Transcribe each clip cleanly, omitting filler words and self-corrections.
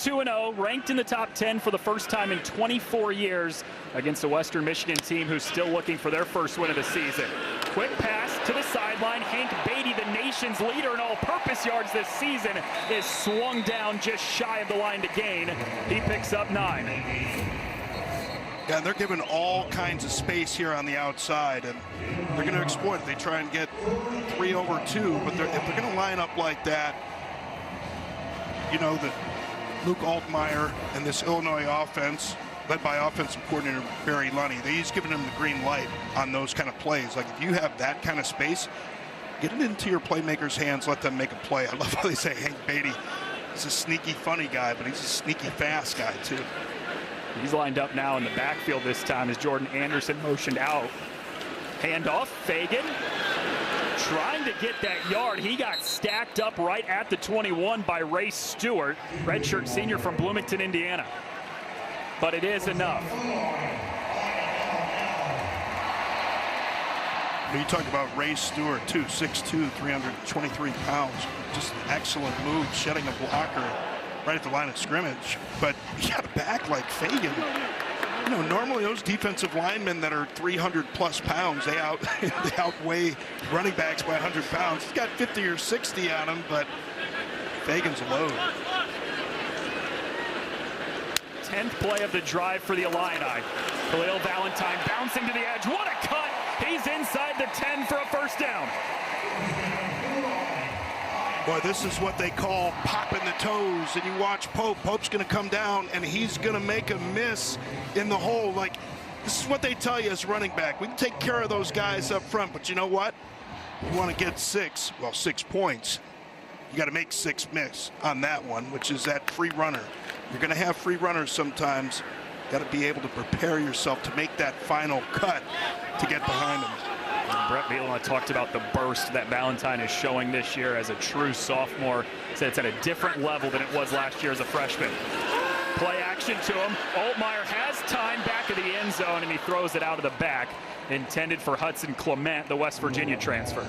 2-0, ranked in the top 10 for the first time in 24 years against a Western Michigan team who's still looking for their first win of the season. Quick pass to the sideline. Hank Beatty, the nation's leader in all-purpose yards this season, is swung down just shy of the line to gain. He picks up 9. Yeah, they're given all kinds of space here on the outside, and they're going to exploit it. They try and get 3 over 2, but if they're going to line up like that, you know that Luke Altmyer and this Illinois offense, led by offensive coordinator Barry Illini, he's given them the green light on those kind of plays. Like, if you have that kind of space, get it into your playmakers' hands, let them make a play. I love how they say Hank Beatty is a sneaky, funny guy, but he's a sneaky, fast guy, too. He's lined up now in the backfield this time as Jordan Anderson motioned out. Handoff, Fagan trying to get that yard. He got stacked up right at the 21 by Ray Stewart, redshirt senior from Bloomington, Indiana. But it is enough. You talk about Ray Stewart, too, 6'2", 323 pounds. Just an excellent move, shedding a blocker right at the line of scrimmage. But he got a back like Fagan. You know, normally those defensive linemen that are 300+ pounds, they outweigh running backs by 100 pounds. He's got 50 or 60 on him, but Fagan's a load. 10th play of the drive for the Illini. Khalil Valentine bouncing to the edge. What a cut! He's inside the 10 for a first down. Boy, this is what they call popping the toes. And you watch Pope. Pope's going to come down, and he's going to make a miss in the hole. Like, this is what they tell you as running back. We can take care of those guys up front, but you know what? You want to get 6 points. You got to make 6 miss on that one, which is that free runner. You're going to have free runners sometimes. Got to be able to prepare yourself to make that final cut to get behind them. Brett Bielema talked about the burst that Valentine is showing this year as a true sophomore. Said it's at a different level than it was last year as a freshman. Play action to him. Altmyer has time back of the end zone, and he throws it out of the back. Intended for Hudson Clement, the West Virginia transfer.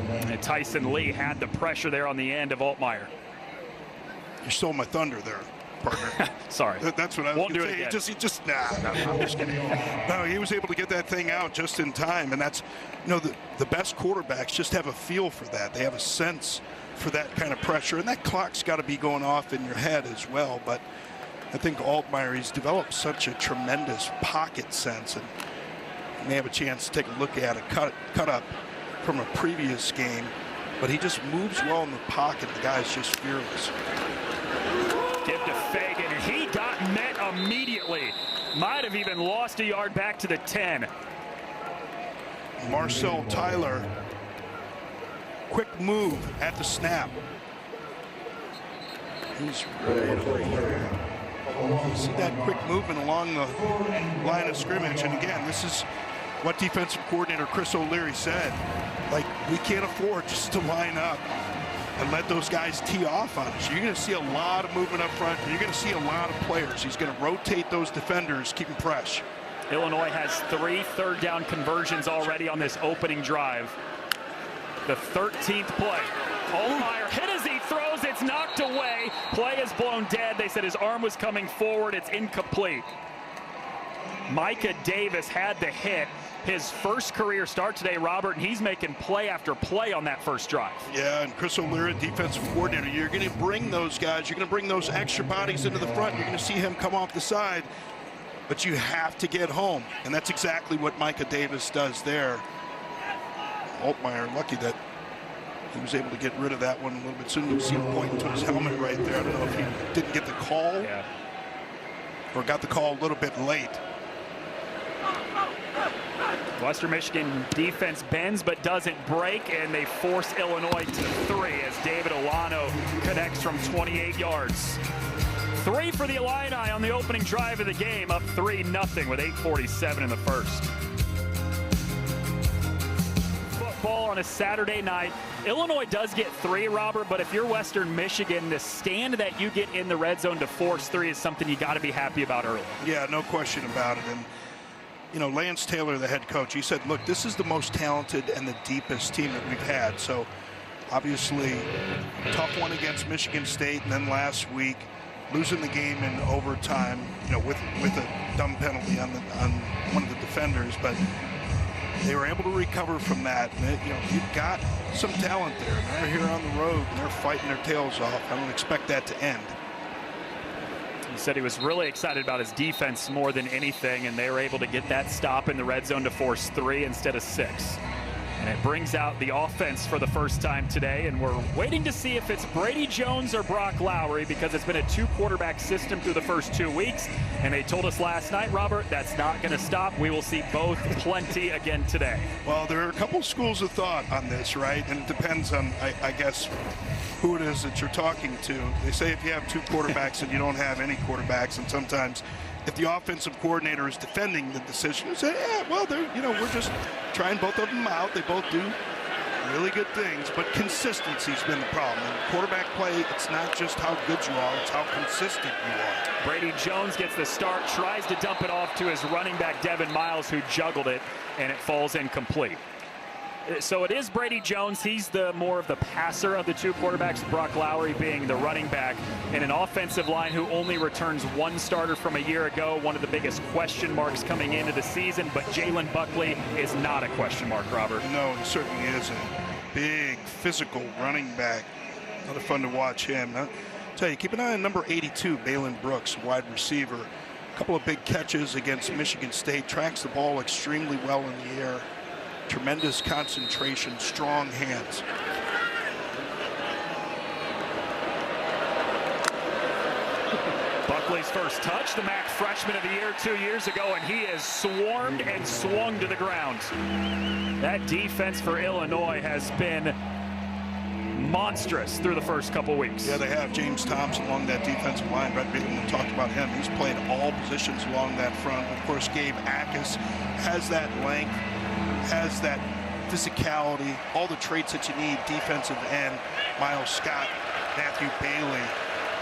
And Tyson Lee had the pressure there on the end of Altmyer. You stole my thunder there, partner. Sorry. That's what I was Won't do going it to again. say. No, I'm just kidding. No, he was able to get that thing out just in time, and that's, you know, the best quarterbacks just have a feel for that. They have a sense for that kind of pressure, and that clock's got to be going off in your head as well. But I think Altmyer, he's developed such a tremendous pocket sense, and you may have a chance to take a look at a cut up from a previous game, but he just moves well in the pocket. The guy's just fearless. Give to Fagan, and he got met immediately. Might have even lost a yard back to the 10. Marcel Tyler, quick move at the snap. He's right over here. See that quick movement along the line of scrimmage. And again, this is what defensive coordinator Chris O'Leary said. Like, we can't afford just to line up and let those guys tee off on us. You're going to see a lot of movement up front, and you're going to see a lot of players. He's going to rotate those defenders, keep them fresh. Illinois has 3 third-down conversions already on this opening drive. The 13th play. Altmyer hit as he throws. It's knocked away. Play is blown dead. They said his arm was coming forward. It's incomplete. Micah Davis had the hit. His first career start today, Robert, and he's making play after play on that first drive. Yeah, and Chris O'Leary, defensive coordinator, you're going to bring those guys, you're going to bring those extra bodies into the front. You're going to see him come off the side, but you have to get home, and that's exactly what Micah Davis does there. Altmyer, lucky that he was able to get rid of that one a little bit sooner. You see him pointing to his helmet right there. I don't know if he didn't get the call or got the call a little bit late. Western Michigan defense bends but doesn't break, and they force Illinois to 3 as David Olano connects from 28 yards. 3 for the Illini on the opening drive of the game, up 3-0 with 8:47 in the first. Football on a Saturday night. Illinois does get 3, Robert, but if you're Western Michigan, the stand that you get in the red zone to force 3 is something you got to be happy about early. Yeah, no question about it. And you know, Lance Taylor, the head coach, he said, look, this is the most talented and the deepest team that we've had. So obviously tough one against Michigan State, and then last week losing the game in overtime, with a dumb penalty on one of the defenders, but they were able to recover from that. And you've got some talent there. They're here on the road, and they're fighting their tails off. I don't expect that to end. He said he was really excited about his defense more than anything, and they were able to get that stop in the red zone to force 3 instead of 6. And it brings out the offense for the first time today, and we're waiting to see if it's Brady Jones or Brock Lowry, because it's been a 2-quarterback system through the first 2 weeks, and they told us last night, Robert, that's not going to stop. We will see both plenty again today. Well, there are a couple schools of thought on this, right? And it depends on, I guess, who it is that you're talking to. They say if you have 2 quarterbacks and you don't have any quarterbacks, and sometimes if the offensive coordinator is defending the decision, you say, yeah, well, we're just trying both of them out. They both do really good things, but consistency's been the problem. In quarterback play, it's not just how good you are, it's how consistent you are. Brady Jones gets the start, tries to dump it off to his running back, Devin Miles, who juggled it, and it falls incomplete. So it is Brady Jones. He's the more of the passer of the 2 quarterbacks, Brock Lowry being the running back, and an offensive line who only returns 1 starter from a year ago, one of the biggest question marks coming into the season. But Jalen Buckley is not a question mark, Robert. No, he certainly isn't. Big, physical running back. A lot of fun to watch him. I'll tell you, keep an eye on number 82, Balin Brooks, wide receiver. A couple of big catches against Michigan State. Tracks the ball extremely well in the air. Tremendous concentration, strong hands. Buckley's first touch, the MAC freshman of the year 2 years ago, and he is swarmed and swung to the ground. That defense for Illinois has been monstrous through the first couple weeks. Yeah, they have James Thompson along that defensive line. Brett Beatty talked about him. He's played all positions along that front. Of course, Gabe Akis has that length, has that physicality, all the traits that you need. Defensive end, Miles Scott, Matthew Bailey,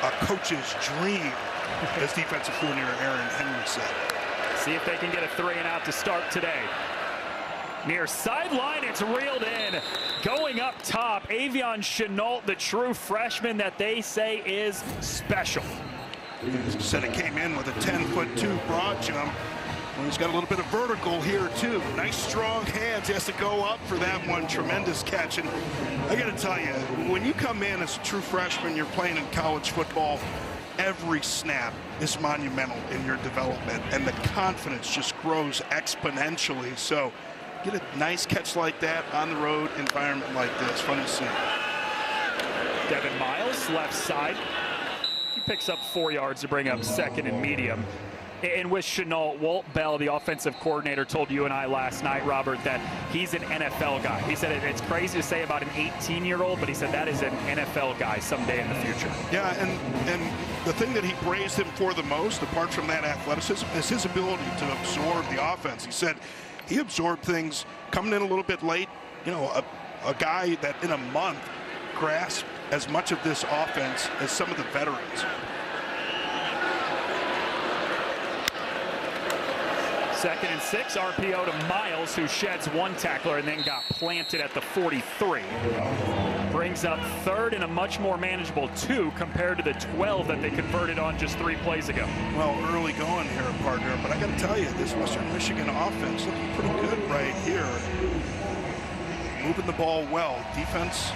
a coach's dream, as defensive coordinator Aaron Henry said. See if they can get a 3-and-out to start today. Near sideline, it's reeled in. Going up top, Avion Chenault, the true freshman that they say is special. He said it came in with a 10'2" broad jump. Well, he's got a little bit of vertical here, too. Nice, strong hands. He has to go up for that one. Tremendous catch. And I got to tell you, when you come in as a true freshman, you're playing in college football, every snap is monumental in your development, and the confidence just grows exponentially. So get a nice catch like that on the road environment like this. Fun to see. Devin Miles, left side. He picks up 4 yards to bring up 2nd and medium. And with Chenault, Walt Bell, the offensive coordinator, told you and I last night, Robert, that he's an NFL guy. He said it's crazy to say about an 18-year-old, but he said that is an NFL guy someday in the future. Yeah, and the thing that he praised him for the most, apart from that athleticism, is his ability to absorb the offense. He said he absorbed things coming in a little bit late. A guy that in a month grasped as much of this offense as some of the veterans. 2nd and 6, RPO to Miles, who sheds 1 tackler and then got planted at the 43. Brings up 3rd and a much more manageable 2 compared to the 12 that they converted on just 3 plays ago. Well, early going here, partner, but I got to tell you, this Western Michigan offense looking pretty good right here. Moving the ball well. Defense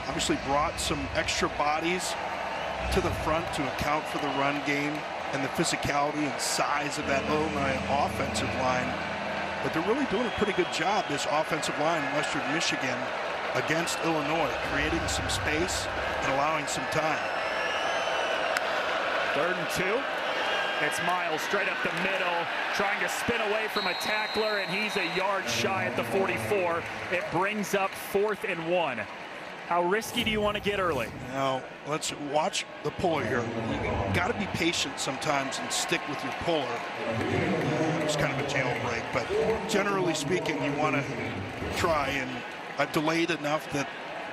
obviously brought some extra bodies to the front to account for the run game and the physicality and size of that Illinois offensive line. But they're really doing a pretty good job, this offensive line in Western Michigan, against Illinois, creating some space and allowing some time. 3rd and 2. It's Miles straight up the middle, trying to spin away from a tackler, and he's a yard shy at the 44. It brings up 4th and 1. How risky do you want to get early? Now, let's watch the puller here. You got to be patient sometimes and stick with your puller. It's kind of a jailbreak, but generally speaking, you want to try. And I've delayed enough that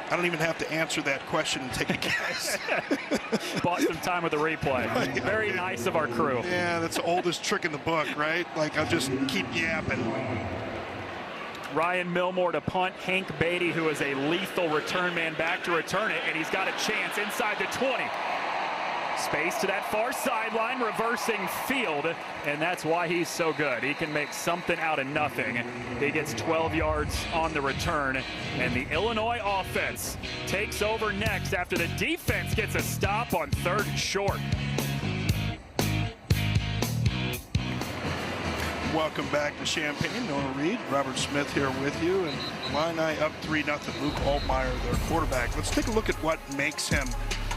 I don't even have to answer that question and take a guess. Bought some time with the replay. Very nice of our crew. Yeah, that's the oldest trick in the book, right? Like, I'll just keep yapping. Ryan Milmore to punt. Hank Beatty, who is a lethal return man, back to return it, and he's got a chance inside the 20. Space to that far sideline, reversing field, and that's why he's so good. He can make something out of nothing. He gets 12 yards on the return, and the Illinois offense takes over next after the defense gets a stop on 3rd and short. Welcome back to Champaign. Noah Reed, Robert Smith here with you, and Illini up 3-0. Luke Altmyer, their quarterback. Let's take a look at what makes him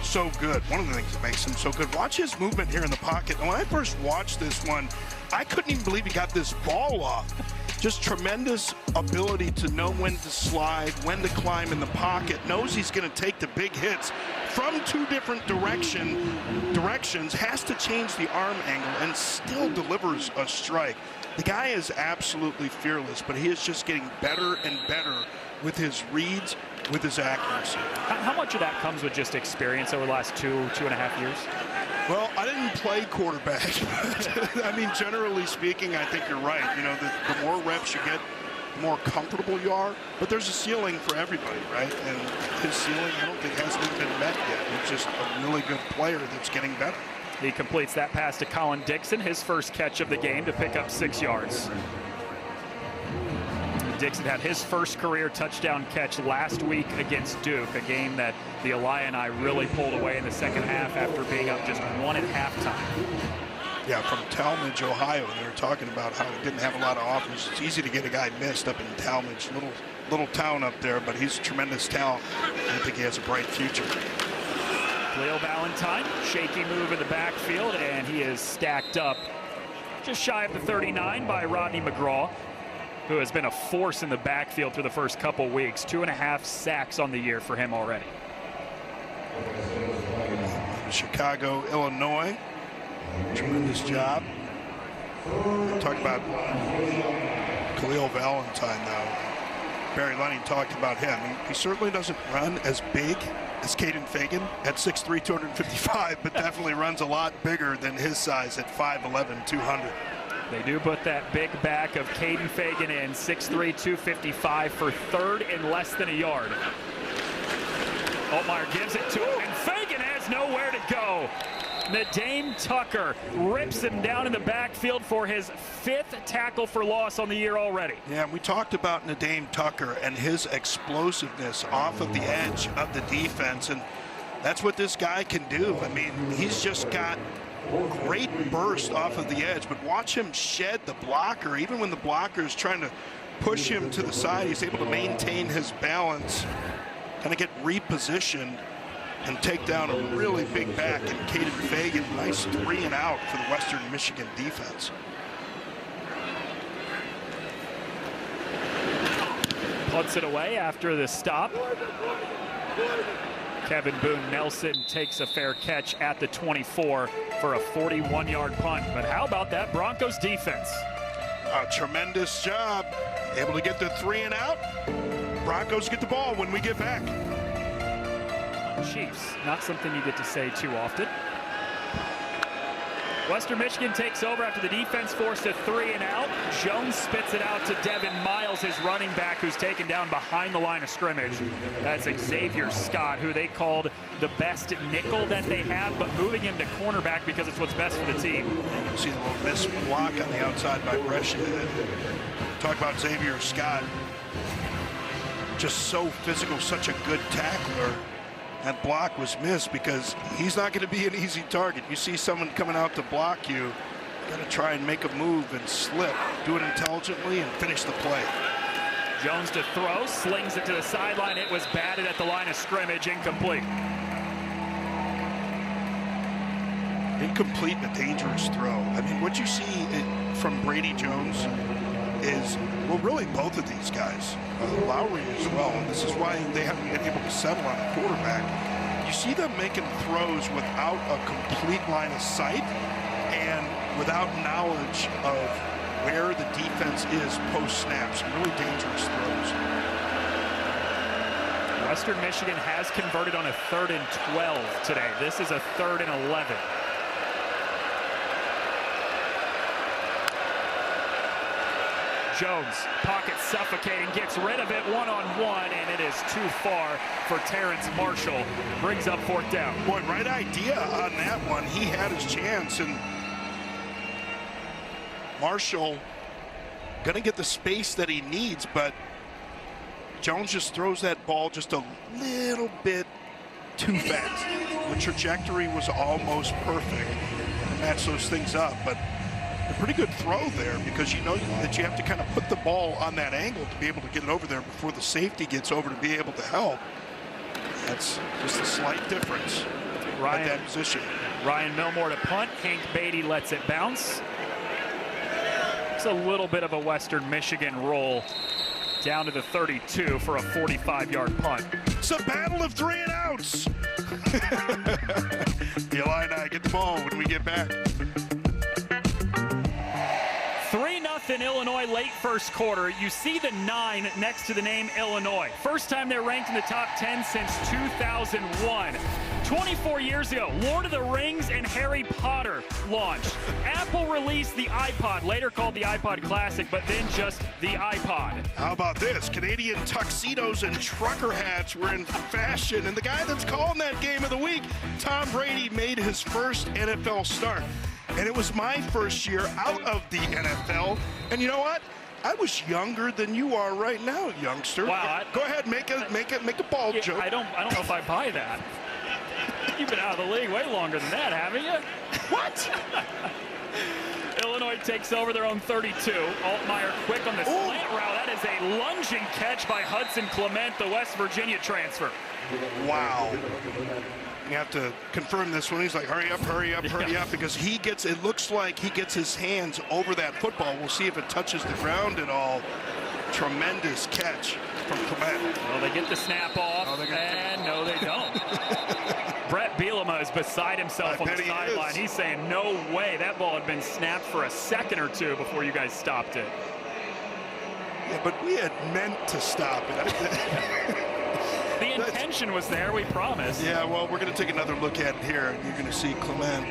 so good. One of the things that makes him so good, watch his movement here in the pocket. And when I first watched this one, I couldn't even believe he got this ball off. Just tremendous ability to know when to slide, when to climb in the pocket, knows he's going to take the big hits from 2 different directions, has to change the arm angle, and still delivers a strike. The guy is absolutely fearless, but he is just getting better and better with his reads, with his accuracy. How much of that comes with just experience over the last 2.5 years? Well, I didn't play quarterback. I mean, generally speaking, I think you're right. You know, the more reps you get, the more comfortable you are. But there's a ceiling for everybody, right? And his ceiling, I don't think, hasn't even been met yet. He's just a really good player that's getting better. He completes that pass to Colin Dixon, his first catch of the game, to pick up 6 yards. Dixon had his first career touchdown catch last week against Duke, a game that the Illini really pulled away in the second half after being up just 1 at halftime. Yeah, from Talmadge, Ohio. They were talking about how it didn't have a lot of offers. It's easy to get a guy missed up in Talmadge, little town up there, but he's a tremendous talent. I think he has a bright future. Leo Valentine, shaky move in the backfield, and he is stacked up just shy of the 39 by Rodney McGraw, who has been a force in the backfield through the first couple weeks. 2.5 sacks on the year for him already. Chicago, Illinois. Tremendous job. Talk about Khalil Valentine, though. Barry Lenny talked about him. He certainly doesn't run as big as Caden Fagan at 6'3", 255, but definitely runs a lot bigger than his size at 5'11", 200. They do put that big back of Caden Fagan in, 6'3", 255 for 3rd and less than a yard. Altmyer gives it to him, and Fagan has nowhere to go. Nadame Tucker rips him down in the backfield for his 5th tackle for loss on the year already. Yeah, we talked about Nadame Tucker and his explosiveness off of the edge of the defense, and that's what this guy can do. I mean, he's just got great burst off of the edge, but watch him shed the blocker. Even when the blocker is trying to push him to the side, he's able to maintain his balance, kind of get repositioned, and take down a really big back in Caden Fagan. Nice 3 and out for the Western Michigan defense. Puts it away after the stop. Kevin Boone Nelson takes a fair catch at the 24 for a 41-yard punt. But how about that Broncos defense? A tremendous job. Able to get the 3 and out. Broncos get the ball when we get back. Chiefs, not something you get to say too often. Western Michigan takes over after the defense forced a 3 and out. Jones spits it out to Devin Miles, his running back, who's taken down behind the line of scrimmage. That's Xavier Scott, who they called the best nickel that they have, but moving him to cornerback because it's what's best for the team. You see the little miss block on the outside by Brescia. Talk about Xavier Scott. Just so physical, such a good tackler. That block was missed because he's not going to be an easy target. You see someone coming out to block you, got to try and make a move and slip. Do it intelligently and finish the play. Jones to throw, slings it to the sideline. It was batted at the line of scrimmage, incomplete. Incomplete, a dangerous throw. I mean, what you see from Brady Jones is, well, really both of these guys, Lowry as well, and this is why they haven't been able to settle on a quarterback. You see them making throws without a complete line of sight and without knowledge of where the defense is post-snap. Some really dangerous throws. Western Michigan has converted on a 3rd and 12 today. This is a 3rd and 11. Jones, pocket suffocating, gets rid of it one-on-one, and it is too far for Terrence Marshall. Brings up 4th down. Boy, right idea on that one. He had his chance, and Marshall going to get the space that he needs, but Jones just throws that ball just a little bit too fast. The trajectory was almost perfect to match those things up, but a pretty good throw there, because you know that you have to kind of put the ball on that angle to be able to get it over there before the safety gets over to be able to help. That's just a slight difference at that position. Ryan Milmore to punt. Hank Beatty lets it bounce. It's a little bit of a Western Michigan roll down to the 32 for a 45-yard punt. It's a battle of 3 and outs. The Illini get the ball when we get back. 3-0 Illinois late first quarter. You see the 9 next to the name Illinois. First time they're ranked in the top 10 since 2001. 24 years ago, Lord of the Rings and Harry Potter launched. Apple released the iPod, later called the iPod Classic, but then just the iPod. How about this? Canadian tuxedos and trucker hats were in fashion, and the guy that's calling that game of the week, Tom Brady, made his first NFL start. And it was my first year out of the NFL. And you know what? I was younger than you are right now, youngster. Wow. Go ahead, make a ball joke. I don't know if I buy that. You've been out of the league way longer than that, haven't you? What? Illinois takes over their own 32. Altmyer quick on the slant route. That is a lunging catch by Hudson Clement, the West Virginia transfer. Wow. You have to confirm this one. He's like, hurry up, hurry up, hurry up, because it looks like he gets his hands over that football. We'll see if it touches the ground at all. Tremendous catch from Clement. Well, they get the snap off, and no, they don't. Brett Bielema is beside himself on the sideline. He's saying, no way. That ball had been snapped for a second or two before you guys stopped it. Yeah, but we had meant to stop it. The intention was there, we promised. Yeah, well, we're going to take another look at it here. You're going to see Clement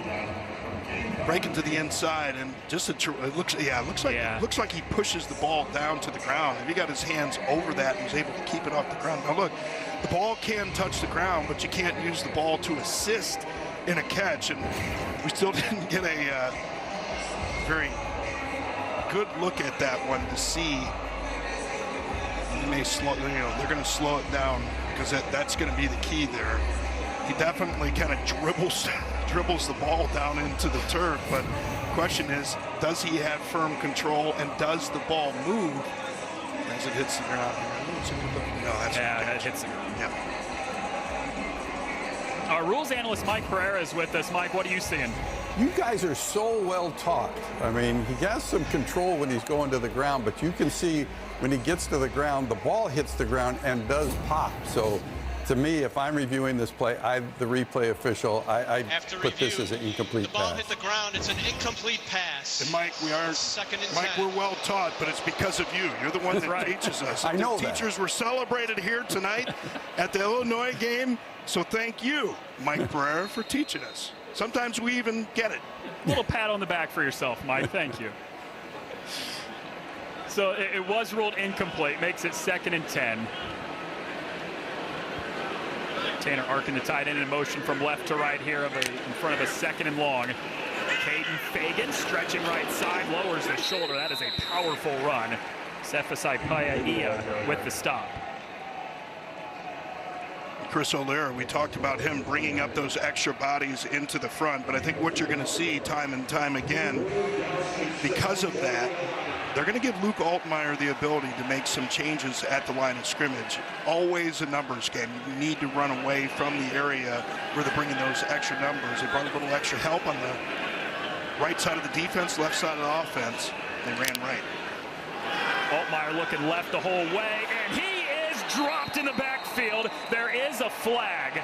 breaking to the inside, and just it looks like he pushes the ball down to the ground. If he got his hands over that and was able to keep it off the ground. Now look, the ball can touch the ground, but you can't use the ball to assist in a catch, and we still didn't get a very good look at that one to see. They may slow, they're going to slow it down, because that's going to be the key there. He definitely kind of dribbles the ball down into the turf, but the question is, does he have firm control, and does the ball move as it hits the ground? No, that hits the ground. Yeah. Our rules analyst Mike Pereira is with us. Mike, what are you seeing? You guys are so well taught. I mean, he has some control when he's going to the ground, but you can see when he gets to the ground, the ball hits the ground and does pop. So to me, if I'm reviewing this play, the replay official, I put this as an incomplete pass. The ball hit the ground. It's an incomplete pass. And Mike, we're well taught, but it's because of you. You're the one that teaches us. I know the teachers were celebrated here tonight at the Illinois game, so thank you, Mike Pereira, for teaching us. Sometimes we even get it. A little pat on the back for yourself, Mike. Thank you. So it was ruled incomplete. Makes it 2nd and 10. Tanner Arkin, the tight end, in motion from left to right here in front of a 2nd and long. Caden Fagan stretching right side, lowers the shoulder. That is a powerful run. Sefasai Paiaia with the stop. Chris O'Leary, we talked about him bringing up those extra bodies into the front, but I think what you're going to see time and time again, because of that, they're going to give Luke Altmyer the ability to make some changes at the line of scrimmage. Always a numbers game. You need to run away from the area where they're bringing those extra numbers. They brought a little extra help on the right side of the defense, left side of the offense. They ran right. Altmyer looking left the whole way, and he is dropped in the backfield. There is a flag.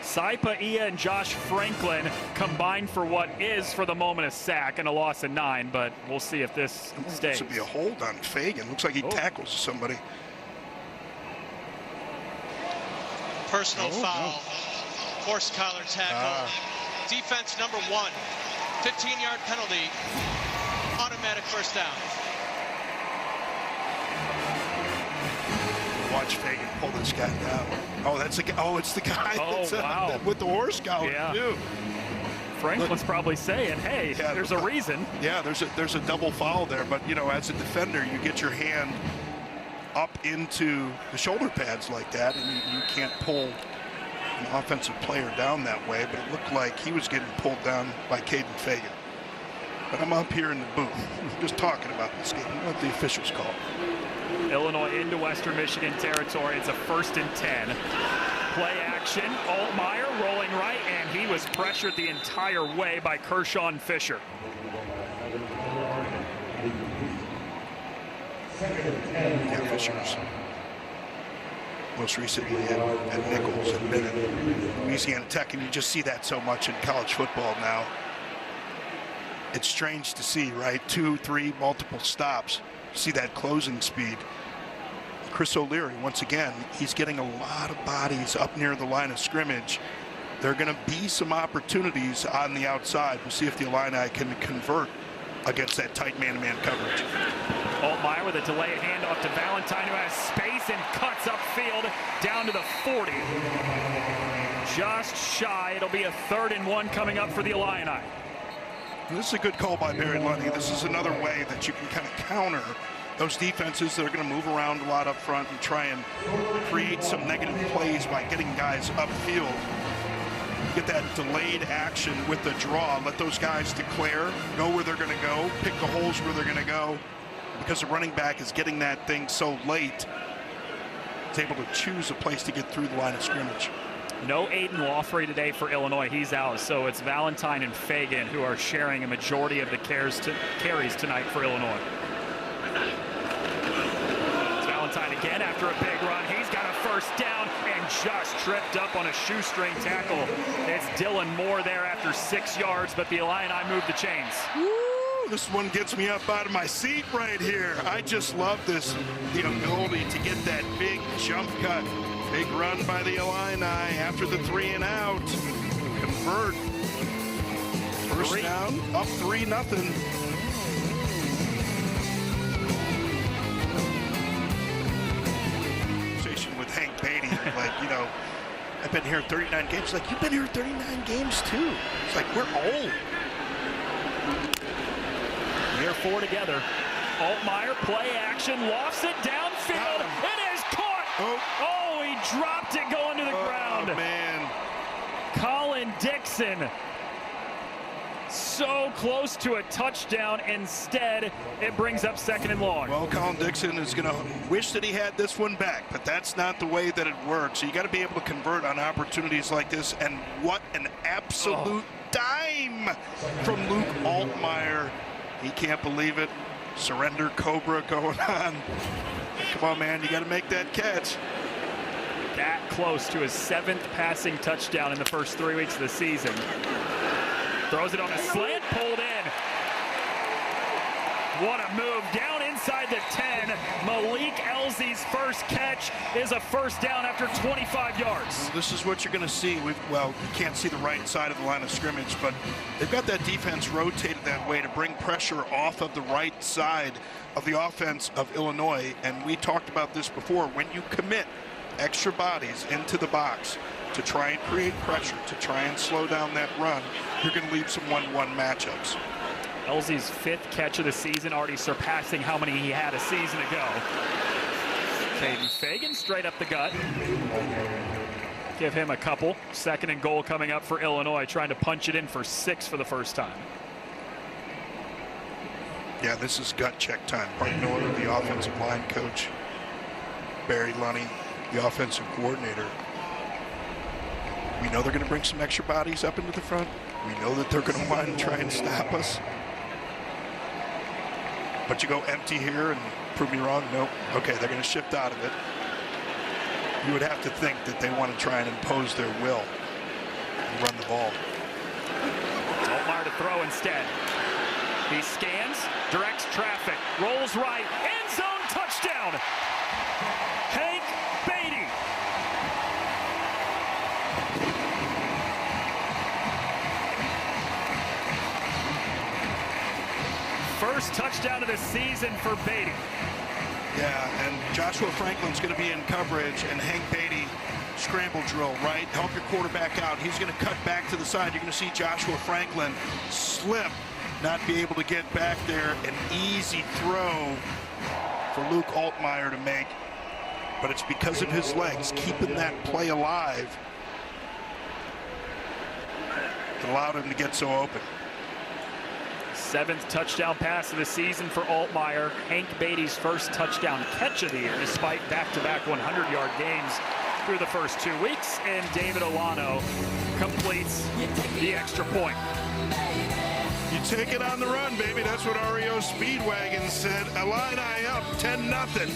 Paiaia and Josh Franklin combined for what is, for the moment, a sack and a loss of 9, but we'll see if this stays. This would be a hold on Fagan. Looks like he tackles somebody. Personal foul. Horse collar tackle. Defense number 1. 15-yard penalty, automatic first down. Watch Fagan pull this guy down. Oh, that's the guy. Oh, it's the guy that's, wow. with the horse collar, too. Franklin's probably saying, hey, there's a reason. Yeah, there's a double foul there, but you know, as a defender, you get your hand up into the shoulder pads like that, and you can't pull an offensive player down that way, but it looked like he was getting pulled down by Caden Fagan. But I'm up here in the booth just talking about this game. What the officials call. Illinois into Western Michigan territory. It's a 1st and 10. Play action. Altmyer rolling right, and he was pressured the entire way by Kershawn Fisher. Yeah, Fisher's most recently at Nichols and been at Louisiana Tech, and you just see that so much in college football now. It's strange to see, right? 2, 3, multiple stops. See that closing speed. Chris O'Leary, once again, he's getting a lot of bodies up near the line of scrimmage. There are going to be some opportunities on the outside. We'll see if the Illini can convert against that tight man-to-man coverage. Altmyer with a delay handoff to Valentine, who has space and cuts upfield down to the 40. Just shy. It'll be a 3rd and 1 coming up for the Illini. This is a good call by Barry Lundy. This is another way that you can kind of counter those defenses that are going to move around a lot up front and try and create some negative plays by getting guys upfield. Get that delayed action with the draw. Let those guys declare, know where they're going to go, pick the holes where they're going to go. Because the running back is getting that thing so late, he's able to choose a place to get through the line of scrimmage. No Aiden Lothray today for Illinois. He's out, so it's Valentine and Fagan who are sharing a majority of the carries tonight for Illinois. It's Valentine again after a big run. He's got a 1st down and just tripped up on a shoestring tackle. It's Dylan Moore there after 6 yards, but the Illini move the chains. Woo, this one gets me up out of my seat right here. I just love this, the ability to get that big jump cut. Big run by the Illini after the 3 and out. Convert. First down, up 3-0. Conversation with Hank Beatty, like, you know, I've been here 39 games. Like, you've been here 39 games too. It's like, we're old. They're 4 together. Altmyer, play action, lofts it downfield. It is caught. Oh, he dropped it going to the ground. Oh, man. Colin Dixon. So close to a touchdown. Instead, it brings up 2nd and long. Well, Colin Dixon is going to wish that he had this one back, but that's not the way that it works. So you got to be able to convert on opportunities like this. And what an absolute dime from Luke Altmyer. He can't believe it. Surrender Cobra going on. Come on, man, you got to make that catch. That close to his 7th passing touchdown in the first 3 weeks of the season. Throws it on a slant, pulled in. What a move, down inside the 10. Malik Elzy's first catch is a 1st down after 25 yards. This is what you're going to see. Well, you can't see the right side of the line of scrimmage, but they've got that defense rotated that way to bring pressure off of the right side of the offense of Illinois. And we talked about this before. When you commit extra bodies into the box to try and create pressure, to try and slow down that run, you're going to leave some 1-1 matchups. Elzy's 5th catch of the season, already surpassing how many he had a season ago. Caden Fagan straight up the gut. Give him a couple. 2nd and goal coming up for Illinois, trying to punch it in for 6 for the first time. Yeah, this is gut check time. Mark Miller, the offensive line coach. Barry Lunny, the offensive coordinator. We know they're going to bring some extra bodies up into the front. We know that they're going to want to try and stop us. But you go empty here and prove me wrong? Nope. Okay, they're going to shift out of it. You would have to think that they want to try and impose their will and run the ball. Altmyer to throw instead. He scans, directs traffic, rolls right, end zone touchdown. Hank Beatty. first touchdown of the season for Beatty. Yeah, and Joshua Franklin's going to be in coverage, and Hank Beatty scramble drill, right? Help your quarterback out. He's going to cut back to the side. You're going to see Joshua Franklin slip, not be able to get back there. An easy throw for Luke Altmyer to make, but it's because of his legs keeping that play alive that allowed him to get so open. 7th touchdown pass of the season for Altmyer. Hank Beatty's first touchdown catch of the year, despite back-to-back 100-yard games through the first 2 weeks. And David Olano completes the extra point. You take it on the run, baby. That's what REO Speedwagon said. Illini up 10-0.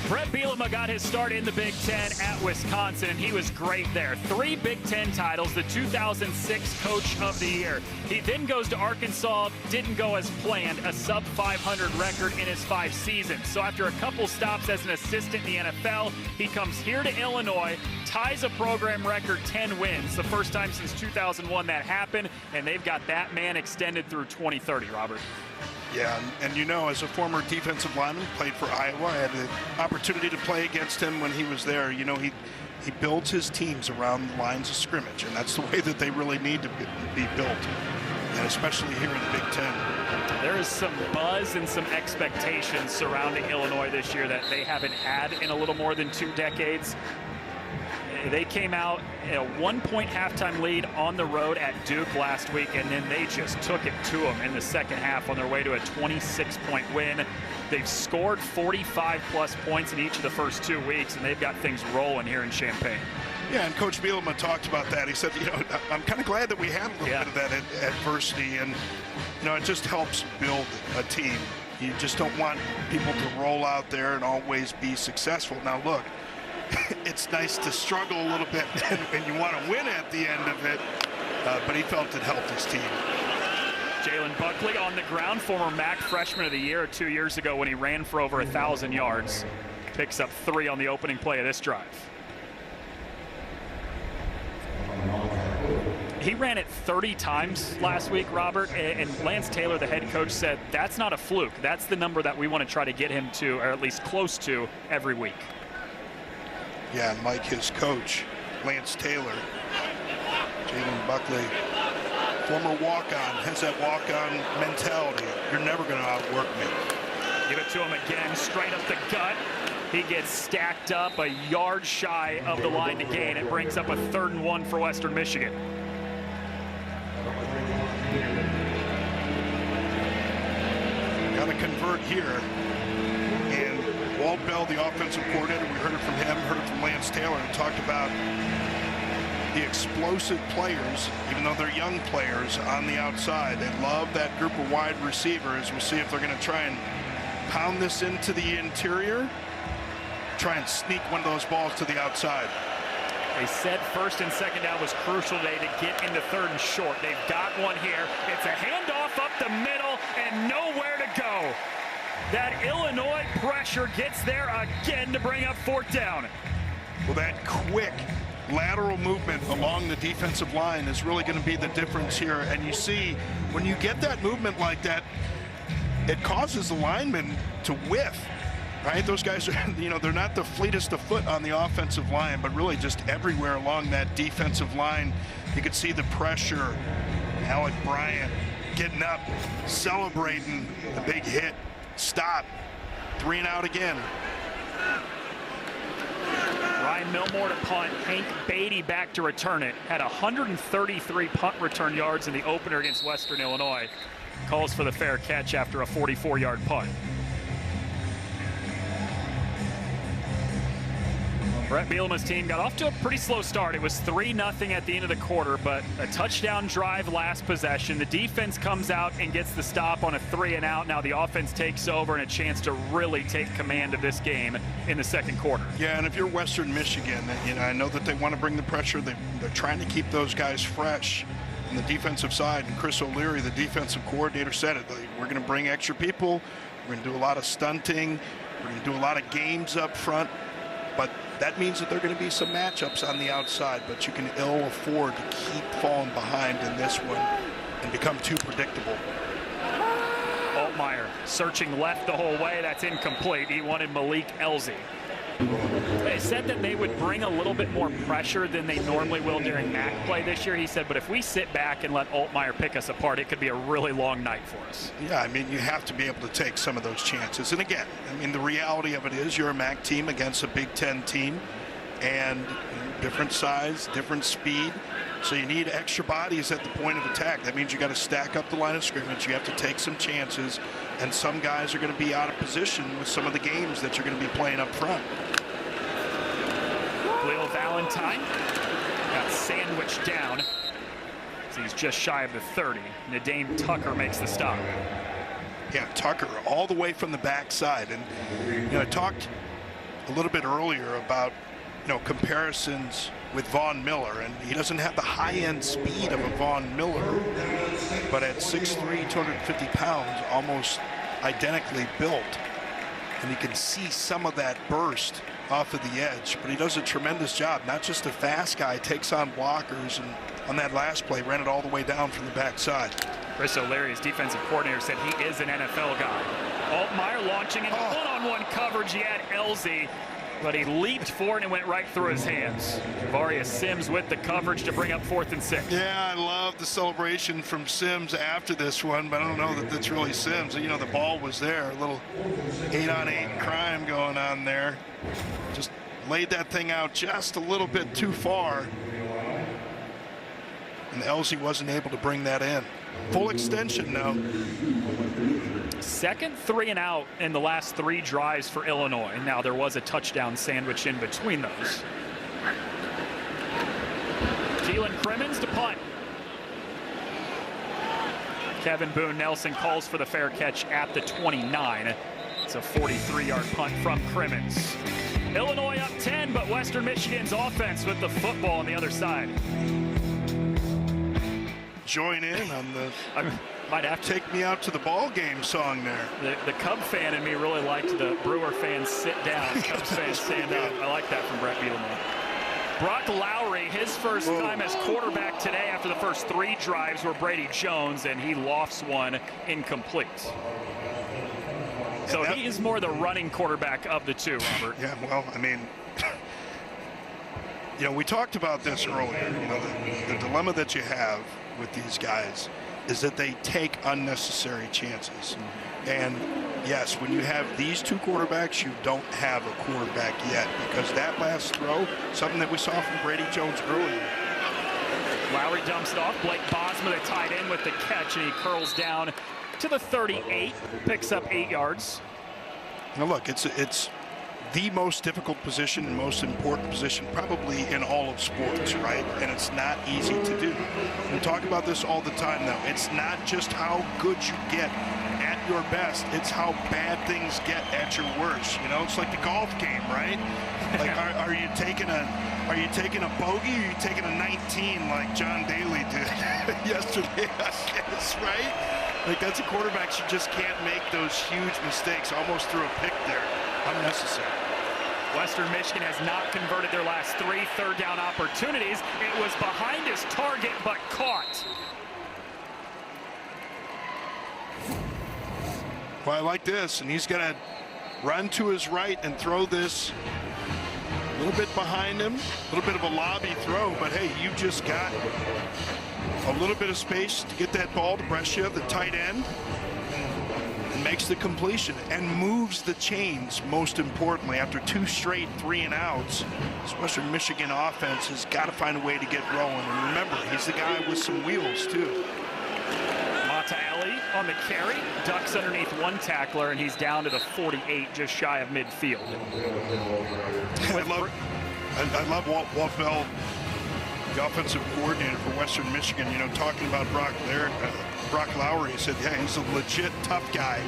Brett Bielema got his start in the Big Ten at Wisconsin, and he was great there. 3 Big Ten titles, the 2006 Coach of the Year. He then goes to Arkansas, didn't go as planned, a sub-500 record in his 5 seasons. So after a couple stops as an assistant in the NFL, he comes here to Illinois, ties a program record 10 wins, the first time since 2001 that happened, and they've got that man extended through 2030, Robert. Yeah, and you know, as a former defensive lineman, played for Iowa, I had the opportunity to play against him when he was there. You know, he builds his teams around the lines of scrimmage, and that's the way that they really need to be built, and especially here in the Big Ten. There is some buzz and some expectations surrounding Illinois this year that they haven't had in a little more than 2 decades. They came out in a 1-point halftime lead on the road at Duke last week, and then they just took it to them in the second half on their way to a 26-point win. They've scored 45-plus points in each of the first 2 weeks, and they've got things rolling here in Champaign. Yeah, and Coach Bielema talked about that. He said, you know, I'm kind of glad that we have a little bit of that adversity, and, you know, it just helps build a team. You just don't want people to roll out there and always be successful. Now, look, it's nice to struggle a little bit and you want to win at the end of it, but he felt it helped his team. Jalen Buckley on the ground, former MAC Freshman of the Year 2 years ago when he ran for over 1,000 yards. Picks up 3 on the opening play of this drive. He ran it 30 times last week, Robert, and Lance Taylor, the head coach, said that's not a fluke. That's the number that we want to try to get him to, or at least close to, every week. Yeah, and like his coach, Lance Taylor, Jalen Buckley, former walk-on, has that walk-on mentality. You're never going to outwork me. Give it to him again, straight up the gut. He gets stacked up a yard shy of the line to gain. It brings up a 3rd and 1 for Western Michigan. Got to convert here. And Walt Bell, the offensive coordinator, we heard it from him, heard it from Lance Taylor, and talked about the explosive players, even though they're young players, on the outside. They love that group of wide receivers. We'll see if they're going to try and pound this into the interior, try and sneak one of those balls to the outside. They said 1st and 2nd down was crucial today to get into 3rd and short. They've got one here. It's a handoff up the middle and nowhere to go. That Illinois pressure gets there again to bring up 4th down. Well, that quick lateral movement along the defensive line is really going to be the difference here. And you see, when you get that movement like that, it causes the linemen to whiff, right? Those guys are, you know, they're not the fleetest of foot on the offensive line, but really just everywhere along that defensive line. You could see the pressure. Alec Bryant getting up, celebrating the big hit. Stop. 3 and out again. Ryan Milmore to punt. Hank Beatty back to return it. Had 133 punt return yards in the opener against Western Illinois. Calls for the fair catch after a 44-yard punt. Brett Bielema's team got off to a pretty slow start. It was 3-0 at the end of the quarter, but a touchdown drive last possession. The defense comes out and gets the stop on a 3 and out. Now the offense takes over and a chance to really take command of this game in the 2nd quarter. Yeah, and if you're Western Michigan, you know, I know that they want to bring the pressure. They're trying to keep those guys fresh on the defensive side. And Chris O'Leary, the defensive coordinator, said it. We're going to bring extra people. We're going to do a lot of stunting. We're going to do a lot of games up front. But that means that there are going to be some matchups on the outside, but you can ill afford to keep falling behind in this one and become too predictable. Altmyer searching left the whole way. That's incomplete. He wanted Malik Elzy. They said that they would bring a little bit more pressure than they normally will during MAC play this year. He said, but if we sit back and let Altmyer pick us apart, it could be a really long night for us. Yeah, I mean, you have to be able to take some of those chances. And again, I mean, the reality of it is you're a MAC team against a Big Ten team, and different size, different speed. So you need extra bodies at the point of attack. That means you got to stack up the line of scrimmage. You have to take some chances, and some guys are going to be out of position with some of the games that you're going to be playing up front. Khalil Valentine got sandwiched down. So he's just shy of the 30. Nadane Tucker makes the stop. Yeah, Tucker all the way from the backside. And, you know, I talked a little bit earlier about, you know, comparisons with Von Miller, and he doesn't have the high-end speed of a Von Miller, but at 6'3", 250 pounds, almost identically built, and you can see some of that burst off of the edge. But he does a tremendous job. Not just a fast guy, takes on blockers, and on that last play ran it all the way down from the backside. Chris O'Leary's defensive coordinator said he is an NFL guy. Altmyer launching into one-on-one coverage. He had Elzy, but he leaped forward and went right through his hands. Javarius Sims with the coverage to bring up 4th and 6. Yeah, I love the celebration from Sims after this one, but I don't know that that's really Sims. You know, the ball was there. A little 8-on-8 crime going on there. Just laid that thing out just a little bit too far. And Elzy wasn't able to bring that in. Full extension now. Second 3 and out in the last 3 drives for Illinois. Now there was a touchdown sandwich in between those. Keelan Crimmins to punt. Kevin Boone Nelson calls for the fair catch at the 29. It's a 43-yard punt from Crimmins. Illinois up 10, but Western Michigan's offense with the football on the other side. Join in on the might have to "Take Me Out to the Ball Game" song there. The Cub fan in me really liked the Brewer fans sit down, Cubs fans stand up. I like that from Brett Bielema. Brock Lowry, his first time as quarterback today after the first 3 drives were Brady Jones, and he lofts one incomplete. So he is more the running quarterback of the 2, Robert. Yeah, well, I mean, you know, we talked about this earlier. You know, the dilemma that you have with these guys is that they take unnecessary chances. And yes, when you have these 2 quarterbacks, you don't have a quarterback yet, because that last throw, something that we saw from Brady Jones earlier. Lowry dumps it off. Blake Bosma, the tight end, with the catch, and he curls down to the 38, picks up 8 yards. Now look, it's the most difficult position and most important position probably in all of sports, right? And it's not easy to do. We talk about this all the time now. It's not just how good you get at your best, it's how bad things get at your worst. You know, it's like the golf game, right? Like, are you taking a bogey, or are you taking a 19 like John Daly did yesterday, I guess, right? Like, that's a quarterback, you just can't make those huge mistakes. Almost threw a pick there. Unnecessary. Western Michigan has not converted their last 3 third-down opportunities. It was behind his target, but caught. Well, I like this, and he's going to run to his right and throw this a little bit behind him. A little bit of a lobby throw, but hey, you just got a little bit of space to get that ball to Brescia, the tight end. Makes the completion and moves the chains, most importantly. After 2 straight 3 and outs, this Western Michigan offense has got to find a way to get rolling. And remember, he's the guy with some wheels, too. Mataeli on the carry, ducks underneath 1 tackler, and he's down to the 48, just shy of midfield. I love Walt Bell, the offensive coordinator for Western Michigan, you know, talking about Brock Lowry. He said, yeah, he's a legit tough guy,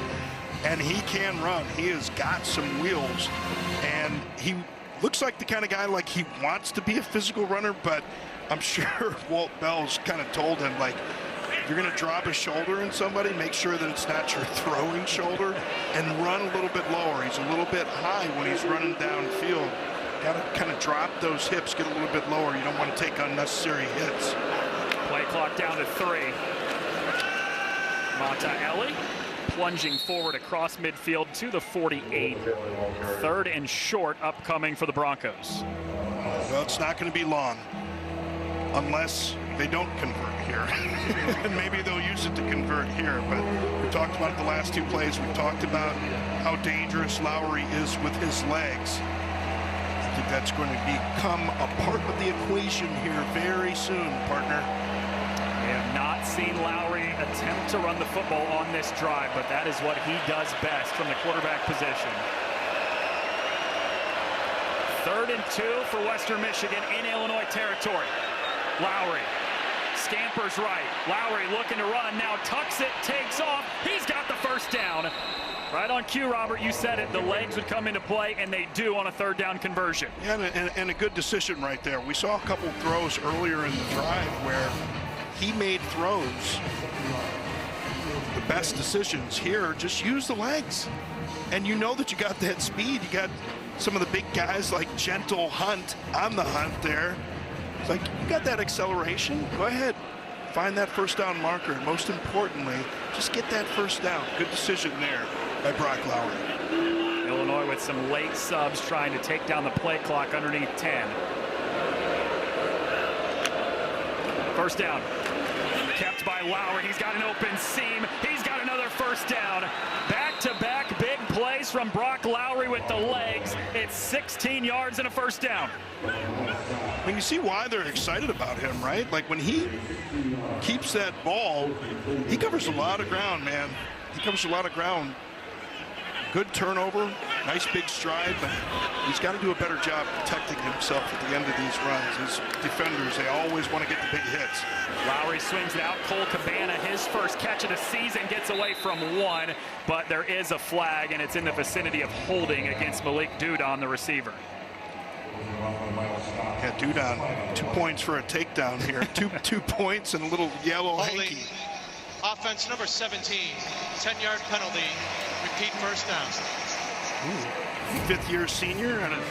and he can run. He has got some wheels, and he looks like the kind of guy, like, he wants to be a physical runner, but I'm sure Walt Bell's kind of told him, like, if you're going to drop a shoulder in somebody, make sure that it's not your throwing shoulder, and run a little bit lower. He's a little bit high when he's running downfield. Got to kind of drop those hips, get a little bit lower. You don't want to take unnecessary hits. Play clock down to 3. Montaelli plunging forward across midfield to the 48. 3rd and short upcoming for the Broncos. Well, it's not going to be long unless they don't convert here. And maybe they'll use it to convert here. But we talked about it the last 2 plays. We talked about how dangerous Lowry is with his legs. I think that's going to become a part of the equation here very soon, partner. We have not seen Lowry attempt to run the football on this drive, but that is what he does best from the quarterback position. 3rd and 2 for Western Michigan in Illinois territory. Lowry scampers right. Lowry looking to run, now tucks it, takes off. He's got the first down. Right on cue, Robert, you said it. The legs would come into play, and they do on a 3rd down conversion. Yeah, and a good decision right there. We saw a couple throws earlier in the drive where he made throws. The best decisions here, just use the legs. And you know that you got that speed. You got some of the big guys like Gentle Hunt on the hunt there. It's like, you got that acceleration, go ahead. Find that first down marker. And most importantly, just get that first down. Good decision there by Brock Lowry. Illinois with some late subs trying to take down the play clock underneath 10. First down. Kept by Lowry. He's got an open seam. He's got another first down. Back-to-back big plays from Brock Lowry with the legs. It's 16 yards and a first down. I mean, you see why they're excited about him, right? Like, when he keeps that ball, he covers a lot of ground, man. He covers a lot of ground. Good turnover, nice big stride, but he's got to do a better job protecting himself at the end of these runs. His defenders, they always want to get the big hits. Lowry swings it out. Cole Cabana, his first catch of the season, gets away from 1, but there is a flag, and it's in the vicinity of holding against Malik Dudon, the receiver. Yeah, Dudon, 2 points for a takedown here. two points and a little yellow hanky. Offense number 17, 10-yard penalty, repeat first down. Ooh, 5th-year senior out of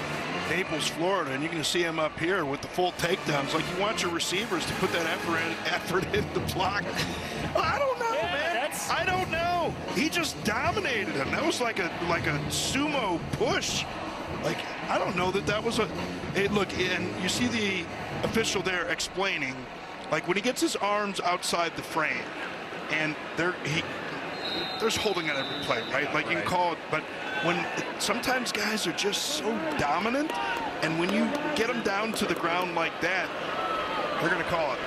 Naples, Florida, and you're going to see him up here with the full takedowns. Like, you want your receivers to put that effort in the block. Well, I don't know, man. I don't know. He just dominated him. That was like a sumo push. Like, I don't know that was a. Hey, look, and you see the official there explaining, like, when he gets his arms outside the frame, and there's holding on every play, right? Like, you can call it, but sometimes guys are just so dominant, and when you get them down to the ground like that, they're going to call it.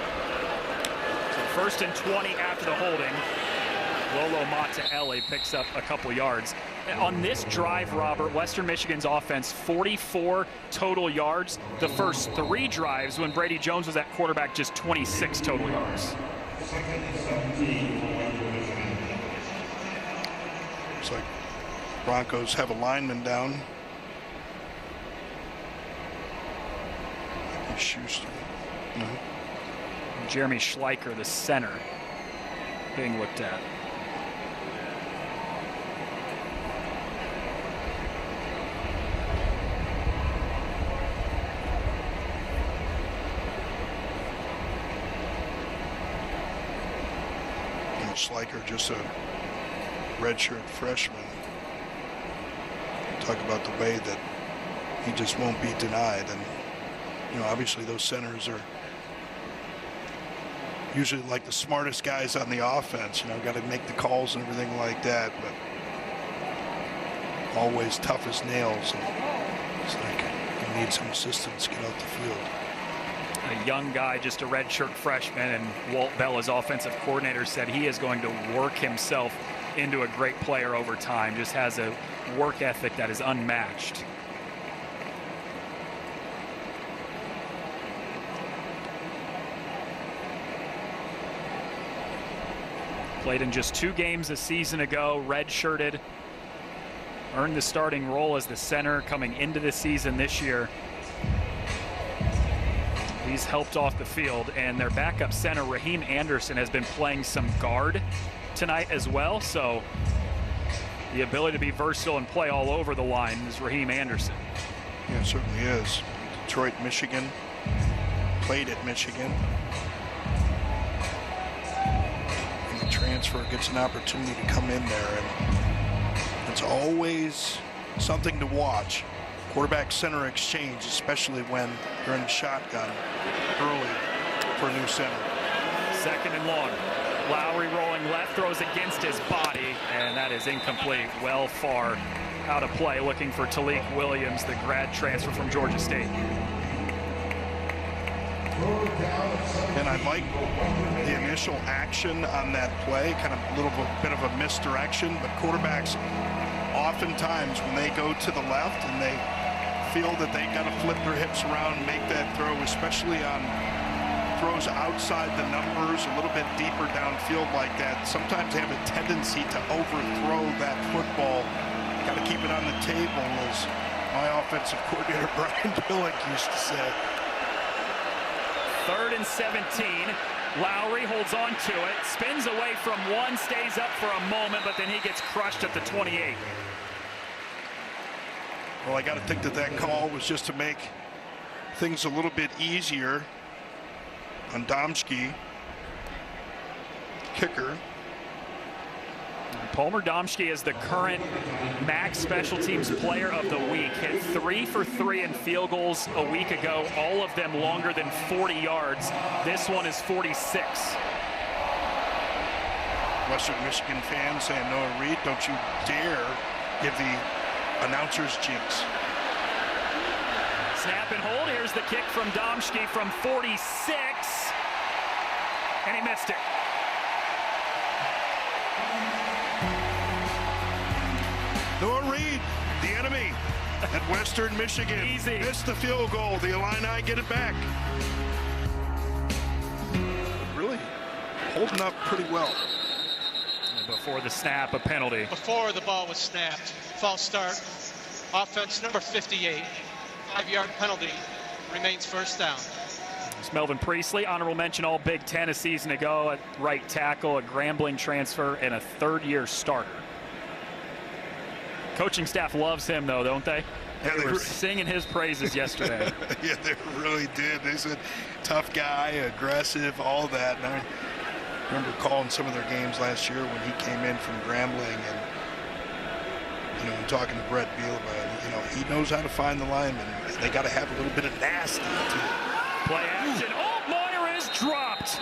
So 1st and 20 after the holding. Lolo Montaelli picks up a couple yards. On this drive, Robert, Western Michigan's offense, 44 total yards. The first 3 drives when Brady Jones was at quarterback, just 26 total yards. Looks like Broncos have a lineman down. Schuster. No. Jeremy Schleicher, the center, being looked at. Schleicher, just a redshirt freshman. Talk about the way that he just won't be denied. And, you know, obviously those centers are usually like the smartest guys on the offense, you know, got to make the calls and everything like that, but always tough as nails. And it's like he needs some assistance to get out the field. A young guy, just a redshirt freshman, and Walt Bell, his offensive coordinator, said he is going to work himself into a great player over time. Just has a work ethic that is unmatched. Played in just 2 games a season ago, redshirted, earned the starting role as the center coming into the season this year. He's helped off the field, and their backup center, Raheem Anderson, has been playing some guard tonight as well, so the ability to be versatile and play all over the line is Raheem Anderson. Yeah, it certainly is. Detroit, Michigan. Played at Michigan. And the transfer gets an opportunity to come in there, and it's always something to watch. Quarterback-center exchange, especially when they're in the shotgun early for a new center. 2nd and long. Lowry rolling left, throws against his body, and that is incomplete. Well far out of play, looking for Talik Williams, the grad transfer from Georgia State. And I like the initial action on that play, kind of a little bit of a misdirection, but quarterbacks oftentimes when they go to the left and they feel that they got to flip their hips around and make that throw, especially on throws outside the numbers, a little bit deeper downfield like that, sometimes they have a tendency to overthrow that football. Got to keep it on the table, as my offensive coordinator Brian Billick used to say. 3rd and 17. Lowry holds on to it, spins away from one, stays up for a moment, but then he gets crushed at the 28. Well, I got to think that that call was just to make things a little bit easier on Domschke, kicker. Palmer Domschke is the current MAC Special Teams Player of the Week. Hit 3 for 3 in field goals a week ago, all of them longer than 40 yards. This one is 46. Western Michigan fans saying, Noah Reed, don't you dare give the announcer's jinx. Snap and hold. Here's the kick from Domschke from 46. And he missed it. Noah Reed, the enemy at Western Michigan. Easy. Missed the field goal. The Illini get it back. Really holding up pretty well. Before the snap, a penalty. Before the ball was snapped, false start. Offense number 58. 5-yard penalty. Remains first down. It's Melvin Priestley, honorable mention all Big Ten a season ago at right tackle, a Grambling transfer, and a 3rd-year starter. Coaching staff loves him, though, don't they? Yeah, they were singing his praises yesterday. Yeah, they really did. They said tough guy, aggressive, all that. And I remember calling some of their games last year when he came in from Grambling, and and talking to Brett Beal about it. He knows how to find the linemen. They got to have a little bit of nasty too. Play action. Altmyer is dropped.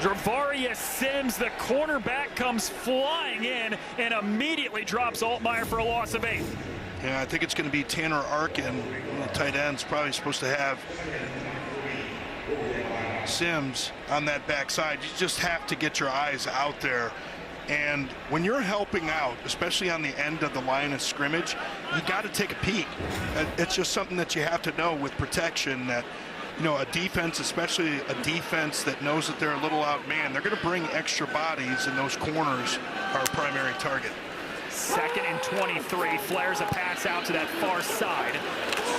Javarius Sims, the cornerback, comes flying in and immediately drops Altmyer for a loss of 8. Yeah, I think it's going to be Tanner Arkin, the tight end's probably supposed to have Sims on that backside. You just have to get your eyes out there. And when you're helping out, especially on the end of the line of scrimmage, you got to take a peek. It's just something that you have to know with protection, that a defense, especially a defense that knows that they're a little outmanned, they're going to bring extra bodies, and those corners are a primary target. 2nd and 23, flares a pass out to that far side.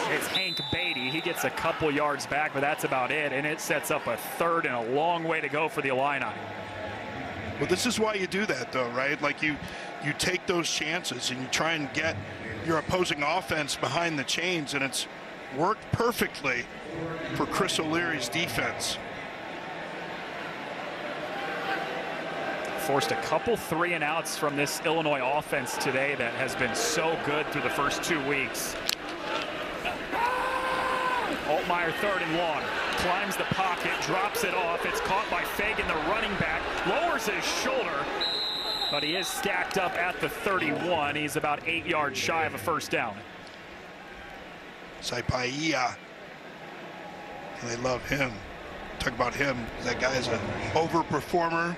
It's Hank Beatty. He gets a couple yards back, but that's about it, and it sets up a 3rd and a long way to go for the Illini. Well, this is why you do that, though, right? Like you take those chances and you try and get your opposing offense behind the chains, and it's worked perfectly for Chris O'Leary's defense. Forced a couple 3-and-outs from this Illinois offense today that has been so good through the first 2 weeks. Altmyer 3rd and long. Climbs the pocket, drops it off. It's caught by Fagan, the running back. Lowers his shoulder, but he is stacked up at the 31. He's about 8 yards shy of a first down. Saipaia. And they love him. Talk about him. That guy is an overperformer.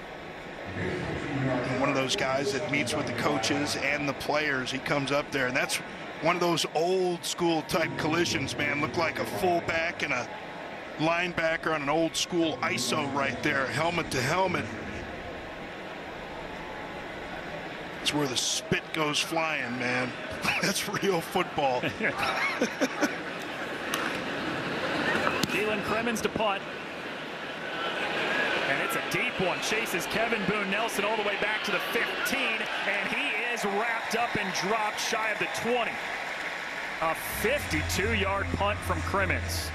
And one of those guys that meets with the coaches and the players. He comes up there, and that's one of those old school type collisions, man. Look like a fullback and a linebacker on an old school ISO right there, helmet to helmet. It's where the spit goes flying, man. That's real football. Dylan Cremens to punt. And it's a deep one. Chases Kevin Boone Nelson all the way back to the 15, and he is wrapped up and dropped shy of the 20. A 52-yard punt from Crimmins.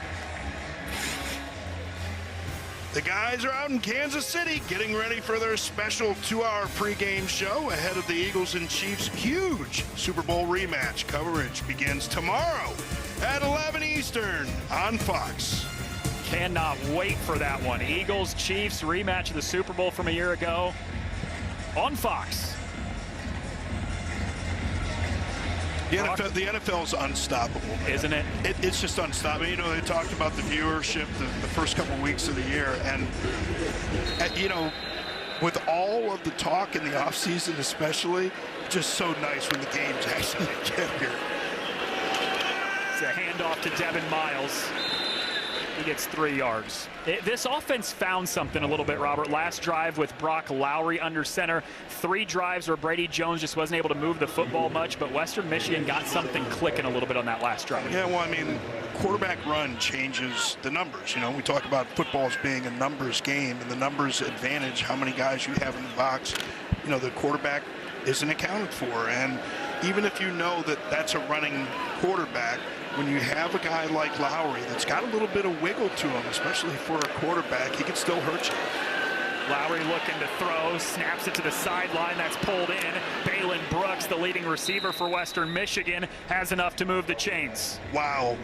The guys are out in Kansas City getting ready for their special 2-hour pregame show ahead of the Eagles and Chiefs' huge Super Bowl rematch. Coverage begins tomorrow at 11 Eastern on Fox. Cannot wait for that one. Eagles, Chiefs, rematch of the Super Bowl from a year ago on Fox. The NFL is unstoppable, man. Isn't it? It's just unstoppable. You know, they talked about the viewership the first couple of weeks of the year, and you know, with all of the talk in the offseason especially, just so nice when the games actually get here. It's a handoff to Devin Miles. He gets 3 yards. This offense found something a little bit, Robert. Last drive with Brock Lowry under center. 3 drives where Brady Jones just wasn't able to move the football much, but Western Michigan got something clicking a little bit on that last drive. Yeah, well, I mean, quarterback run changes the numbers. You know, we talk about football as being a numbers game, and the numbers advantage how many guys you have in the box. You know, the quarterback isn't accounted for, and even if you know that that's a running quarterback, when you have a guy like Lowry that's got a little bit of wiggle to him, especially for a quarterback, he can still hurt you. Lowry looking to throw, snaps it to the sideline. That's pulled in. Balin Brooks, the leading receiver for Western Michigan, has enough to move the chains. Wow.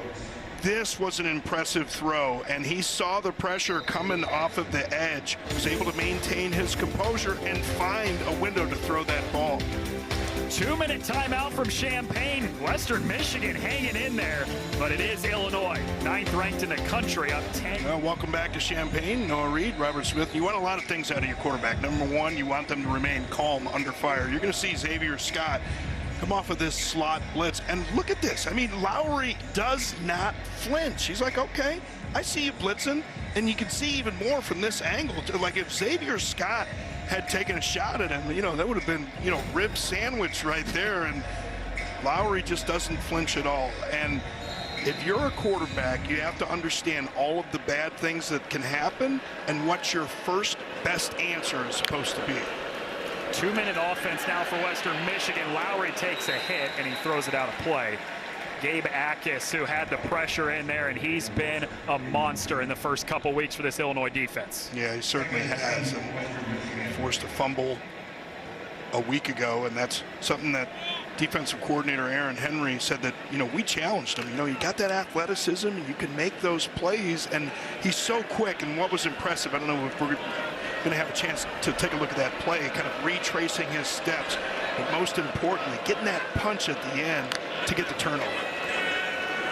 This was an impressive throw, and he saw the pressure coming off of the edge, was able to maintain his composure and find a window to throw that ball. 2-minute timeout from Champaign. Western Michigan hanging in there, but it is Illinois, 9th ranked in the country, up 10. Well, welcome back to Champaign. Noah Reed, Robert Smith. You want a lot of things out of your quarterback. Number one, you want them to remain calm under fire. You're going to see Xavier Scott come off of this slot blitz, and look at this. I mean, Lowry does not flinch. He's like, okay, I see you blitzing, and you can see even more from this angle. Like if Xavier Scott had taken a shot at him, you know, that would have been, you know, rib sandwich right there, and Lowry just doesn't flinch at all. And if you're a quarterback, you have to understand all of the bad things that can happen and what your first best answer is supposed to be. 2-minute offense now for Western Michigan. Lowry takes a hit and he throws it out of play. Gabe Akis, who had the pressure in there, and he's been a monster in the first couple weeks for this Illinois defense. Yeah, he certainly has, and forced a fumble a week ago, and that's something that defensive coordinator Aaron Henry said that, you know, we challenged him. You know, you got that athleticism, you can make those plays, and he's so quick. And what was impressive, I don't know if we're going to have a chance to take a look at that play, kind of retracing his steps, but most importantly, getting that punch at the end to get the turnover.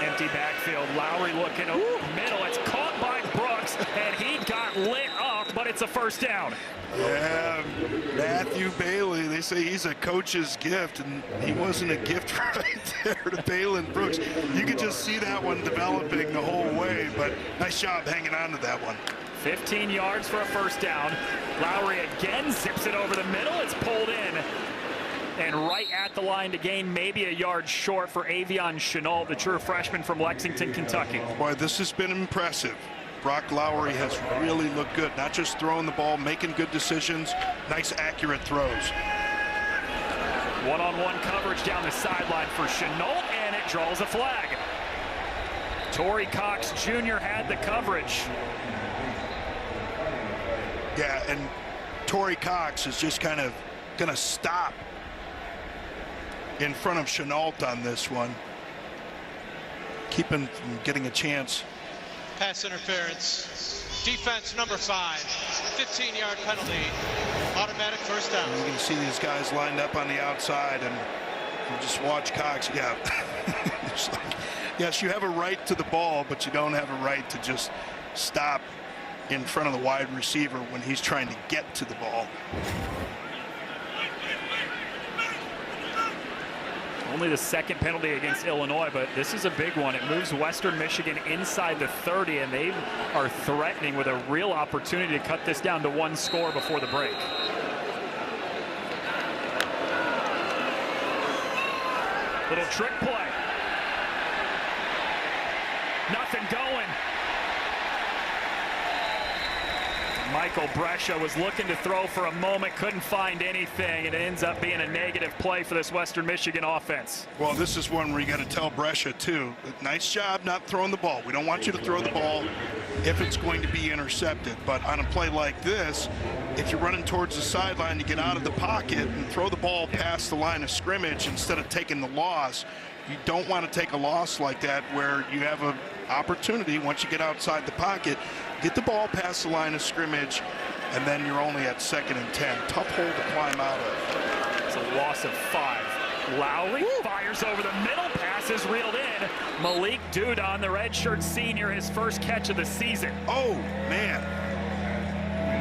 Empty backfield. Lowry looking middle. It's caught by Brooks, and he got lit up, but it's a first down. Yeah, Matthew Bailey, they say he's a coach's gift, and he wasn't a gift right there to Balin Brooks. You could just see that one developing the whole way, but nice job hanging on to that one. 15 yards for a first down. Lowry again zips it over the middle. It's pulled in. And right at the line to gain, maybe a yard short for Avion Chenault, the true freshman from Lexington, Kentucky. Boy, this has been impressive. Brock Lowry has really looked good, not just throwing the ball, making good decisions, nice accurate throws. One-on-one coverage down the sideline for Chenault, and it draws a flag. Torrey Cox Jr. had the coverage. Yeah, and Torrey Cox is just kind of going to stop in front of Chenault on this one, keep him from getting a chance. Pass interference. Defense number 5. 15-yard penalty. Automatic first down. And you can see these guys lined up on the outside, and you just watch Cox. Yeah. Yes, you have a right to the ball, but you don't have a right to just stop in front of the wide receiver when he's trying to get to the ball. Only the second penalty against Illinois, but this is a big one. It moves Western Michigan inside the 30, and they are threatening with a real opportunity to cut this down to 1 score before the break. Little trick play. Nothing going. Michael Brescia was looking to throw for a moment, couldn't find anything, and it ends up being a negative play for this Western Michigan offense. Well, this is one where you got to tell Brescia, too, nice job not throwing the ball. We don't want you to throw the ball if it's going to be intercepted. But on a play like this, if you're running towards the sideline to get out of the pocket and throw the ball past the line of scrimmage instead of taking the loss, you don't want to take a loss like that where you have an opportunity, once you get outside the pocket, get the ball past the line of scrimmage, and then you're only at 2nd and 10. Tough hole to climb out of. It's a loss of 5. Lowry fires over the middle, pass is reeled in. Malik Dudon, the redshirt senior, his first catch of the season. Oh, man.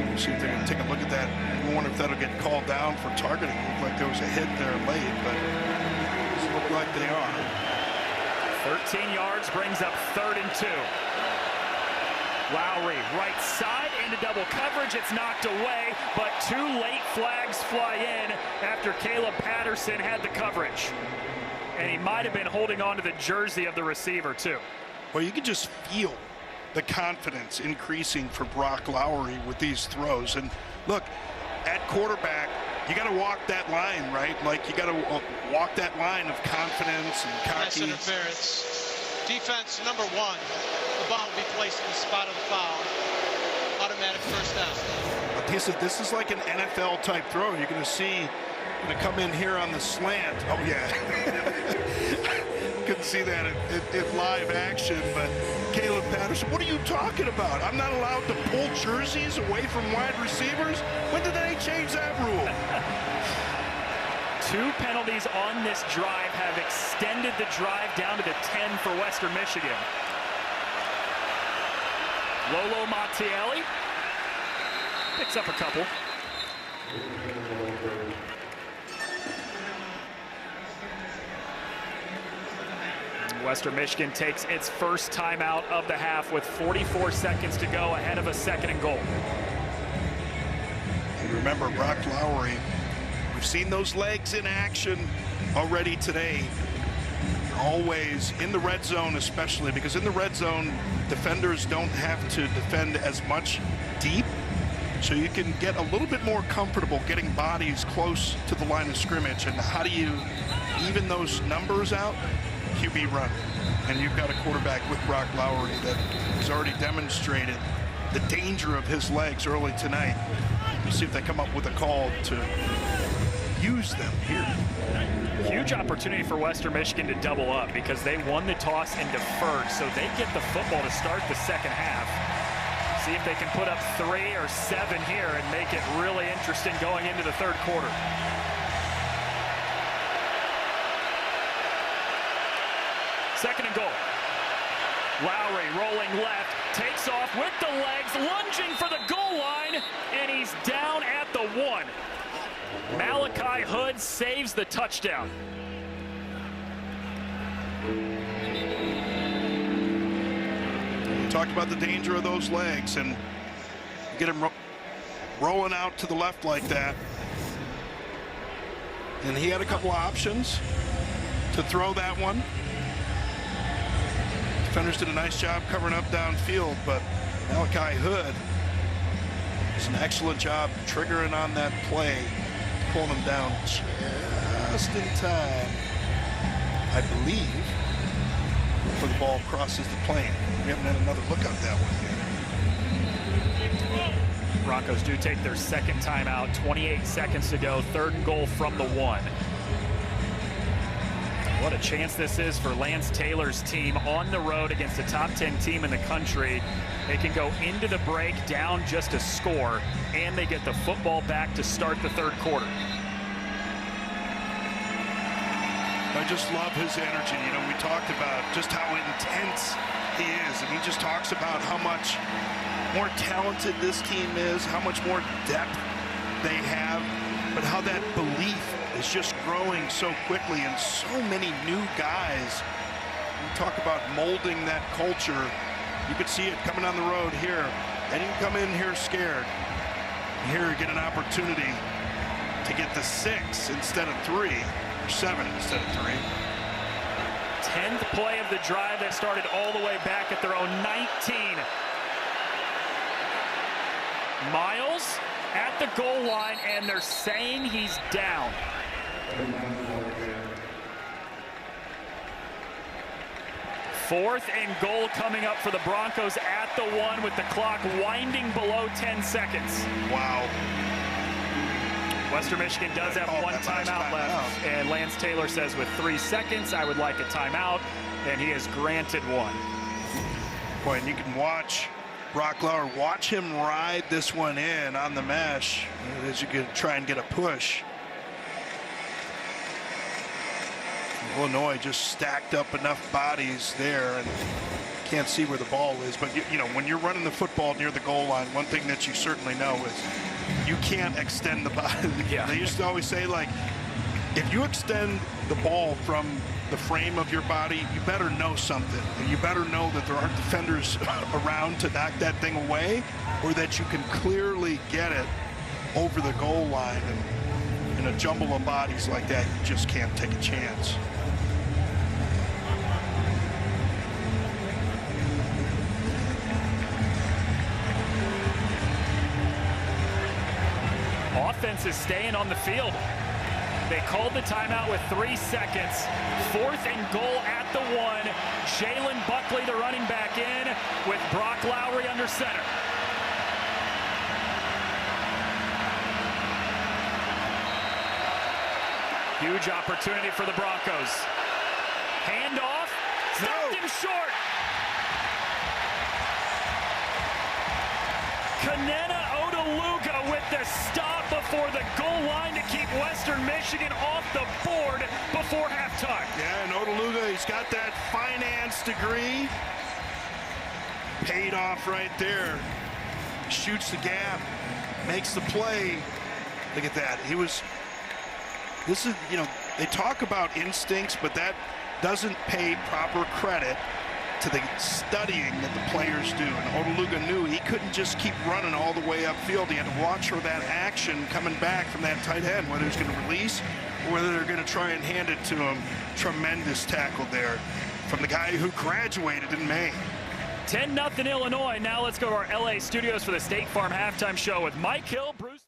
We'll see if they can take a look at that. I wonder if that'll get called down for targeting. It looked like there was a hit there late, but it doesn't look like they are. 13 yards brings up 3rd and 2. Lowry, right side into double coverage. It's knocked away, but 2 late flags fly in after Caleb Patterson had the coverage. And he might have been holding on to the jersey of the receiver, too. Well, you can just feel the confidence increasing for Brock Lowry with these throws. And look, at quarterback, you got to walk that line, right? Like, you got to walk that line of confidence and Nice cocky. interference. Defense number 1. The ball will be placed in the spot of the foul. Automatic first down. But this is like an NFL type throw. You're going to see, going to come in here on the slant. Oh, yeah. Couldn't see that in live action, but Caleb Patterson, what are you talking about? I'm not allowed to pull jerseys away from wide receivers? When did they change that rule? 2 penalties on this drive have extended the drive down to the 10 for Western Michigan. Lolo Mattielli picks up a couple. Western Michigan takes its first timeout of the half with 44 seconds to go ahead of a 2nd and goal. And remember, Brock Lowry, we've seen those legs in action already today. Always in the red zone, especially because in the red zone, defenders don't have to defend as much deep. So you can get a little bit more comfortable getting bodies close to the line of scrimmage. And how do you even those numbers out? QB run. And you've got a quarterback with Brock Lowry that has already demonstrated the danger of his legs early tonight. We'll see if they come up with a call to use them here. Huge opportunity for Western Michigan to double up because they won the toss and deferred, so they get the football to start the 2nd half. See if they can put up 3 or 7 here and make it really interesting going into the 3rd quarter. Second and goal. Lowry rolling left, takes off with the legs, lunging for the goal line, and he's down at the 1. Malachi Hood saves the touchdown. We talked about the danger of those legs, and get him rolling out to the left like that. And he had a couple of options to throw that one. Defenders did a nice job covering up downfield, but Malachi Hood does an excellent job triggering on that play, pulling him down just in time, I believe, before the ball crosses the plane. We haven't had another look at that one yet. Broncos do take their 2nd timeout, 28 seconds to go, 3rd and goal from the 1. What a chance this is for Lance Taylor's team on the road against a top 10 team in the country. They can go into the break down just a score, and they get the football back to start the 3rd quarter. I just love his energy. You know, we talked about just how intense he is, and he just talks about how much more talented this team is, how much more depth they have, but how that belief is just growing so quickly, and so many new guys. We talk about molding that culture. You could see it coming on the road here. And you can come in here scared. Here you get an opportunity to get the 6 instead of 3, or 7 instead of 3. 10th play of the drive that started all the way back at their own 19. Miles at the goal line, and they're saying he's down. Fourth and goal coming up for the Broncos at the 1 with the clock winding below 10 seconds. Wow. Western Michigan does have one timeout left, and Lance Taylor says with 3 seconds, I would like a timeout, and he has granted one. Boy, and you can watch Brock Lauer, watch him ride this one in on the mesh as you could try and get a push. Illinois just stacked up enough bodies there and can't see where the ball is. But, you know, when you're running the football near the goal line, one thing that you certainly know is you can't extend the body. Yeah. They used to always say, like, if you extend the ball from the frame of your body, you better know something. You better know that there aren't defenders around to knock that thing away, or that you can clearly get it over the goal line. And in a jumble of bodies like that, you just can't take a chance. Offense is staying on the field. They called the timeout with 3 seconds. 4th and goal at the 1. Jalen Buckley, the running back, in with Brock Lowry under center. Huge opportunity for the Broncos. Handoff, stopped him short. Kanena Odeluga with the stop before the goal line to keep Western Michigan off the board before halftime. Yeah, and Odeluga, he's got that finance degree. Paid off right there. Shoots the gap, makes the play. Look at that. This is, you know, they talk about instincts, but that doesn't pay proper credit to the studying that the players do. And Odeluga knew he couldn't just keep running all the way upfield. He had to watch for that action coming back from that tight end, whether he's going to release or whether they're going to try and hand it to him. Tremendous tackle there from the guy who graduated in May. 10-0 Illinois. Now let's go to our LA studios for the State Farm halftime show with Mike Hill, Bruce.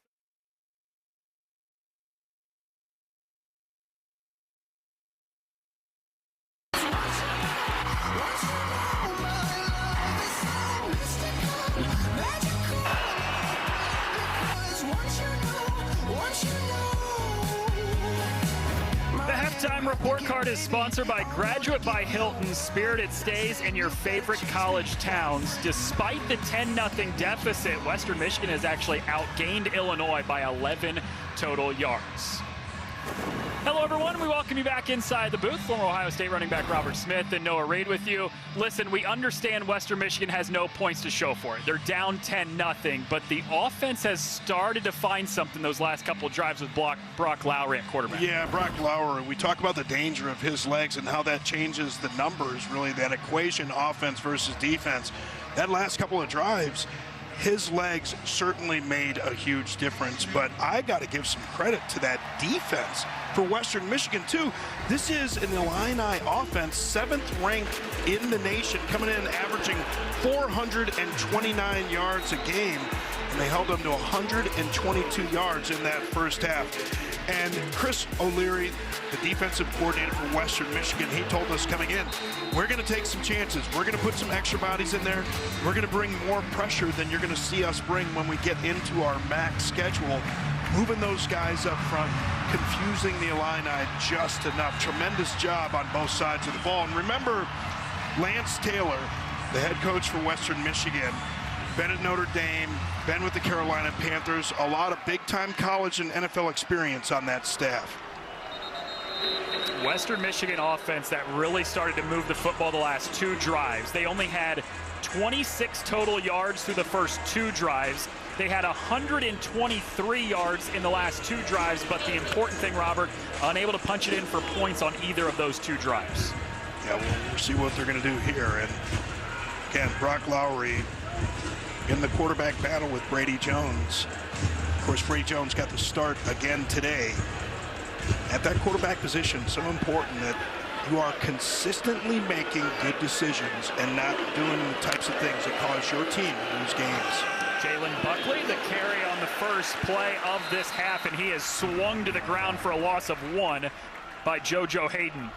Halftime report card is sponsored by Graduate by Hilton. Spirited stays in your favorite college towns. Despite the 10-0 deficit, Western Michigan has actually outgained Illinois by 11 total yards. Hello, everyone. We welcome you back inside the booth. Former Ohio State running back Robert Smith and Noah Reid with you. Listen, we understand Western Michigan has no points to show for it. They're down 10-0, but the offense has started to find something those last couple of drives with Brock Lowry at quarterback. Yeah, Brock Lowry. We talk about the danger of his legs and how that changes the numbers, really, that equation, offense versus defense. That last couple of drives, his legs certainly made a huge difference, but I got to give some credit to that defense for Western Michigan, too. This is an Illini offense, 7th ranked in the nation, coming in averaging 429 yards a game, and they held them to 122 yards in that first half. And Chris O'Leary, the defensive coordinator for Western Michigan, he told us coming in, we're going to take some chances. We're going to put some extra bodies in there. We're going to bring more pressure than you're going to see us bring when we get into our max schedule. Moving those guys up front, confusing the Illini just enough. Tremendous job on both sides of the ball. And remember, Lance Taylor, the head coach for Western Michigan, been at Notre Dame, been with the Carolina Panthers, a lot of big-time college and NFL experience on that staff. Western Michigan offense that really started to move the football the last 2 drives. They only had 26 total yards through the first 2 drives. They had 123 yards in the last 2 drives, but the important thing, Robert, unable to punch it in for points on either of those 2 drives. Yeah, we'll see what they're going to do here. And again, Brock Lowry in the quarterback battle with Brady Jones. Of course, Brady Jones got the start again today. At that quarterback position, so important that you are consistently making good decisions and not doing the types of things that cause your team to lose games. Jalen Buckley, the carry on the first play of this half, and he is swung to the ground for a loss of 1 by JoJo Hayden.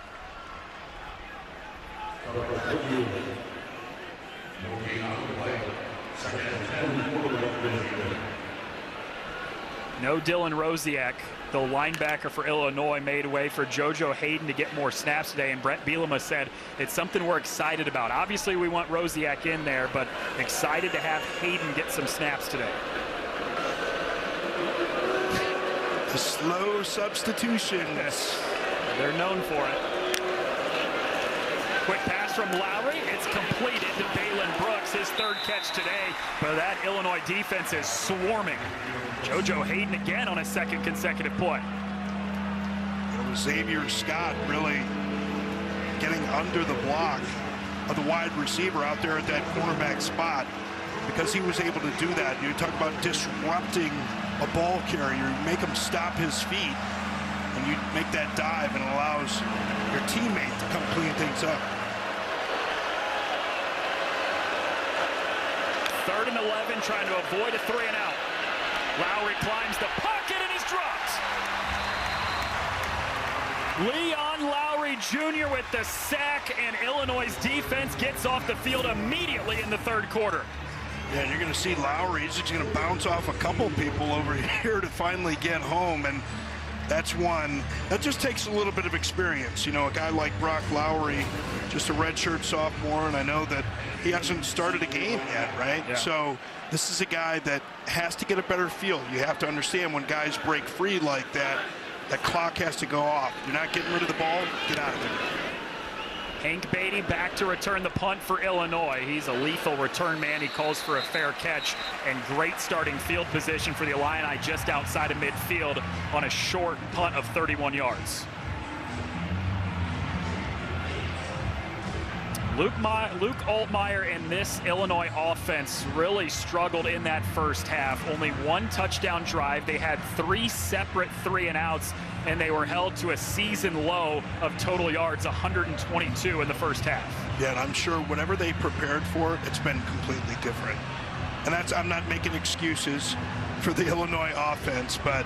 No Dylan Rosiak, the linebacker for Illinois, made way for JoJo Hayden to get more snaps today, and Brett Bielema said it's something we're excited about. Obviously, we want Rosiak in there, but excited to have Hayden get some snaps today. The slow substitutions. They're known for it. Quick pass from Lowry. It's completed to Balin Brooks, his 3rd catch today. But that Illinois defense is swarming. JoJo Hayden again on a 2nd consecutive play. Xavier Scott really getting under the block of the wide receiver out there at that cornerback spot, because he was able to do that. You talk about disrupting a ball carrier. You make him stop his feet, and you make that dive, and it allows your teammate to come clean things up. 3rd and 11, trying to avoid a 3 and out. Lowry climbs the pocket, and he's dropped. Leon Lowry Jr. with the sack, and Illinois' defense gets off the field immediately in the 3rd quarter. Yeah, and you're going to see Lowry. He's just going to bounce off a couple people over here to finally get home, and that's one that just takes a little bit of experience. You know, a guy like Brock Lowry, just a redshirt sophomore, and I know that he hasn't started a game yet, right? Yeah. So this is a guy that has to get a better feel. You have to understand when guys break free like that, that clock has to go off. You're not getting rid of the ball, get out of there. Hank Beatty back to return the punt for Illinois. He's a lethal return man. He calls for a fair catch, and great starting field position for the Illini just outside of midfield on a short punt of 31 yards. Luke Altmyer and this Illinois offense really struggled in that first half. Only 1 touchdown drive. They had 3 separate 3 and outs, and they were held to a season low of total yards, 122 in the first half. Yeah, and I'm sure whatever they prepared for, it's been completely different. And that's, I'm not making excuses for the Illinois offense, but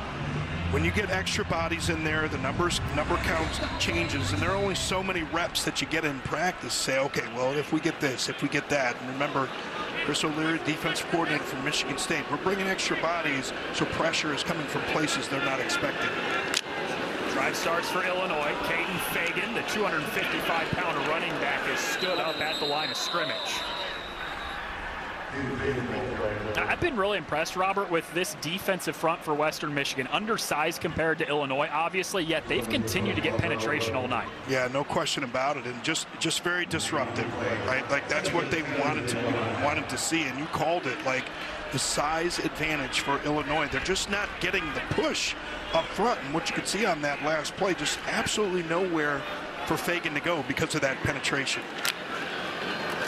when you get extra bodies in there, the number count changes, and there are only so many reps that you get in practice. Say, okay, well, if we get this, if we get that. And remember, Chris O'Leary, defensive coordinator from Michigan State, we're bringing extra bodies, so pressure is coming from places they're not expecting. Drive starts for Illinois. Caden Fagan, the 255-pound running back, is stood up at the line of scrimmage. Now, I've been really impressed, Robert, with this defensive front for Western Michigan. Undersized compared to Illinois, obviously, yet they've continued to get penetration all night. Yeah, no question about it, and just very disruptive, right? Like, that's what they wanted to see, and you called it, like, the size advantage for Illinois. They're just not getting the push up front, and what you could see on that last play, just absolutely nowhere for Fagan to go because of that penetration.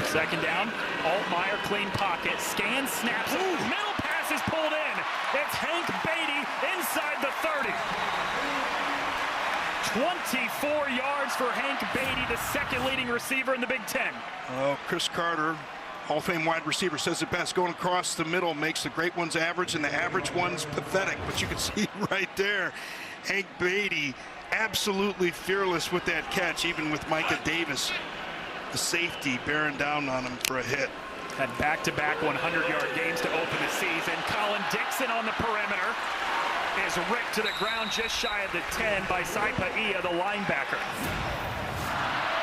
2nd down, Altmyer, clean pocket, scan, snaps, middle pass is pulled in. It's Hank Beatty inside the 30. 24 yards for Hank Beatty, the 2nd leading receiver in the Big Ten. Oh, Chris Carter, Hall of Fame wide receiver, says it best. Going across the middle makes the great ones average and the average ones pathetic. But you can see right there, Hank Beatty absolutely fearless with that catch, even with Micah Davis, the safety, bearing down on him for a hit. Had back-to-back 100-yard games to open the season. Colin Dixon on the perimeter is ripped to the ground just shy of the 10 by Saipa Ia, the linebacker.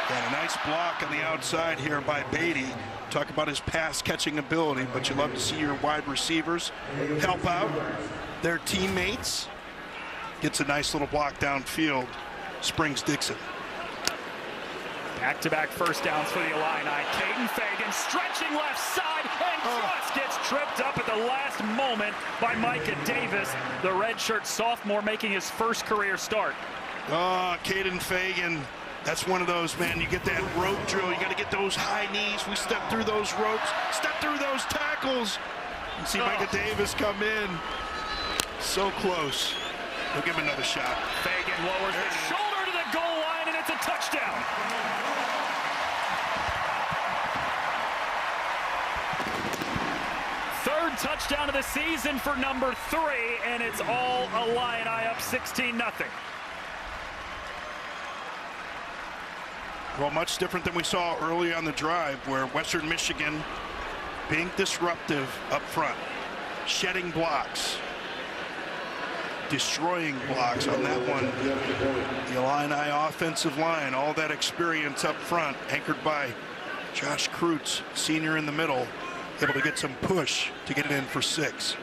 And a nice block on the outside here by Beatty. Talk about his pass-catching ability, but you love to see your wide receivers help out their teammates. Gets a nice little block downfield. Springs Dixon. Back-to-back first downs for the Illini. Caden Fagan stretching left side and just gets tripped up at the last moment by Micah Davis, the redshirt sophomore making his first career start. Oh, Caden Fagan. That's one of those, man, you get that rope drill, you got to get those high knees. We step through those ropes, step through those tackles. You see Micah Davis come in. So close. We'll give him another shot. Fagan lowers the shoulder to the goal line, and it's a touchdown. third touchdown of the season for number 3, and it's all Illini up 16-0. Well, much different than we saw early on the drive, where Western Michigan being disruptive up front, shedding blocks, destroying blocks on that one. The Illini offensive line, all that experience up front, anchored by Josh Kreutz, senior in the middle, able to get some push to get it in for 6.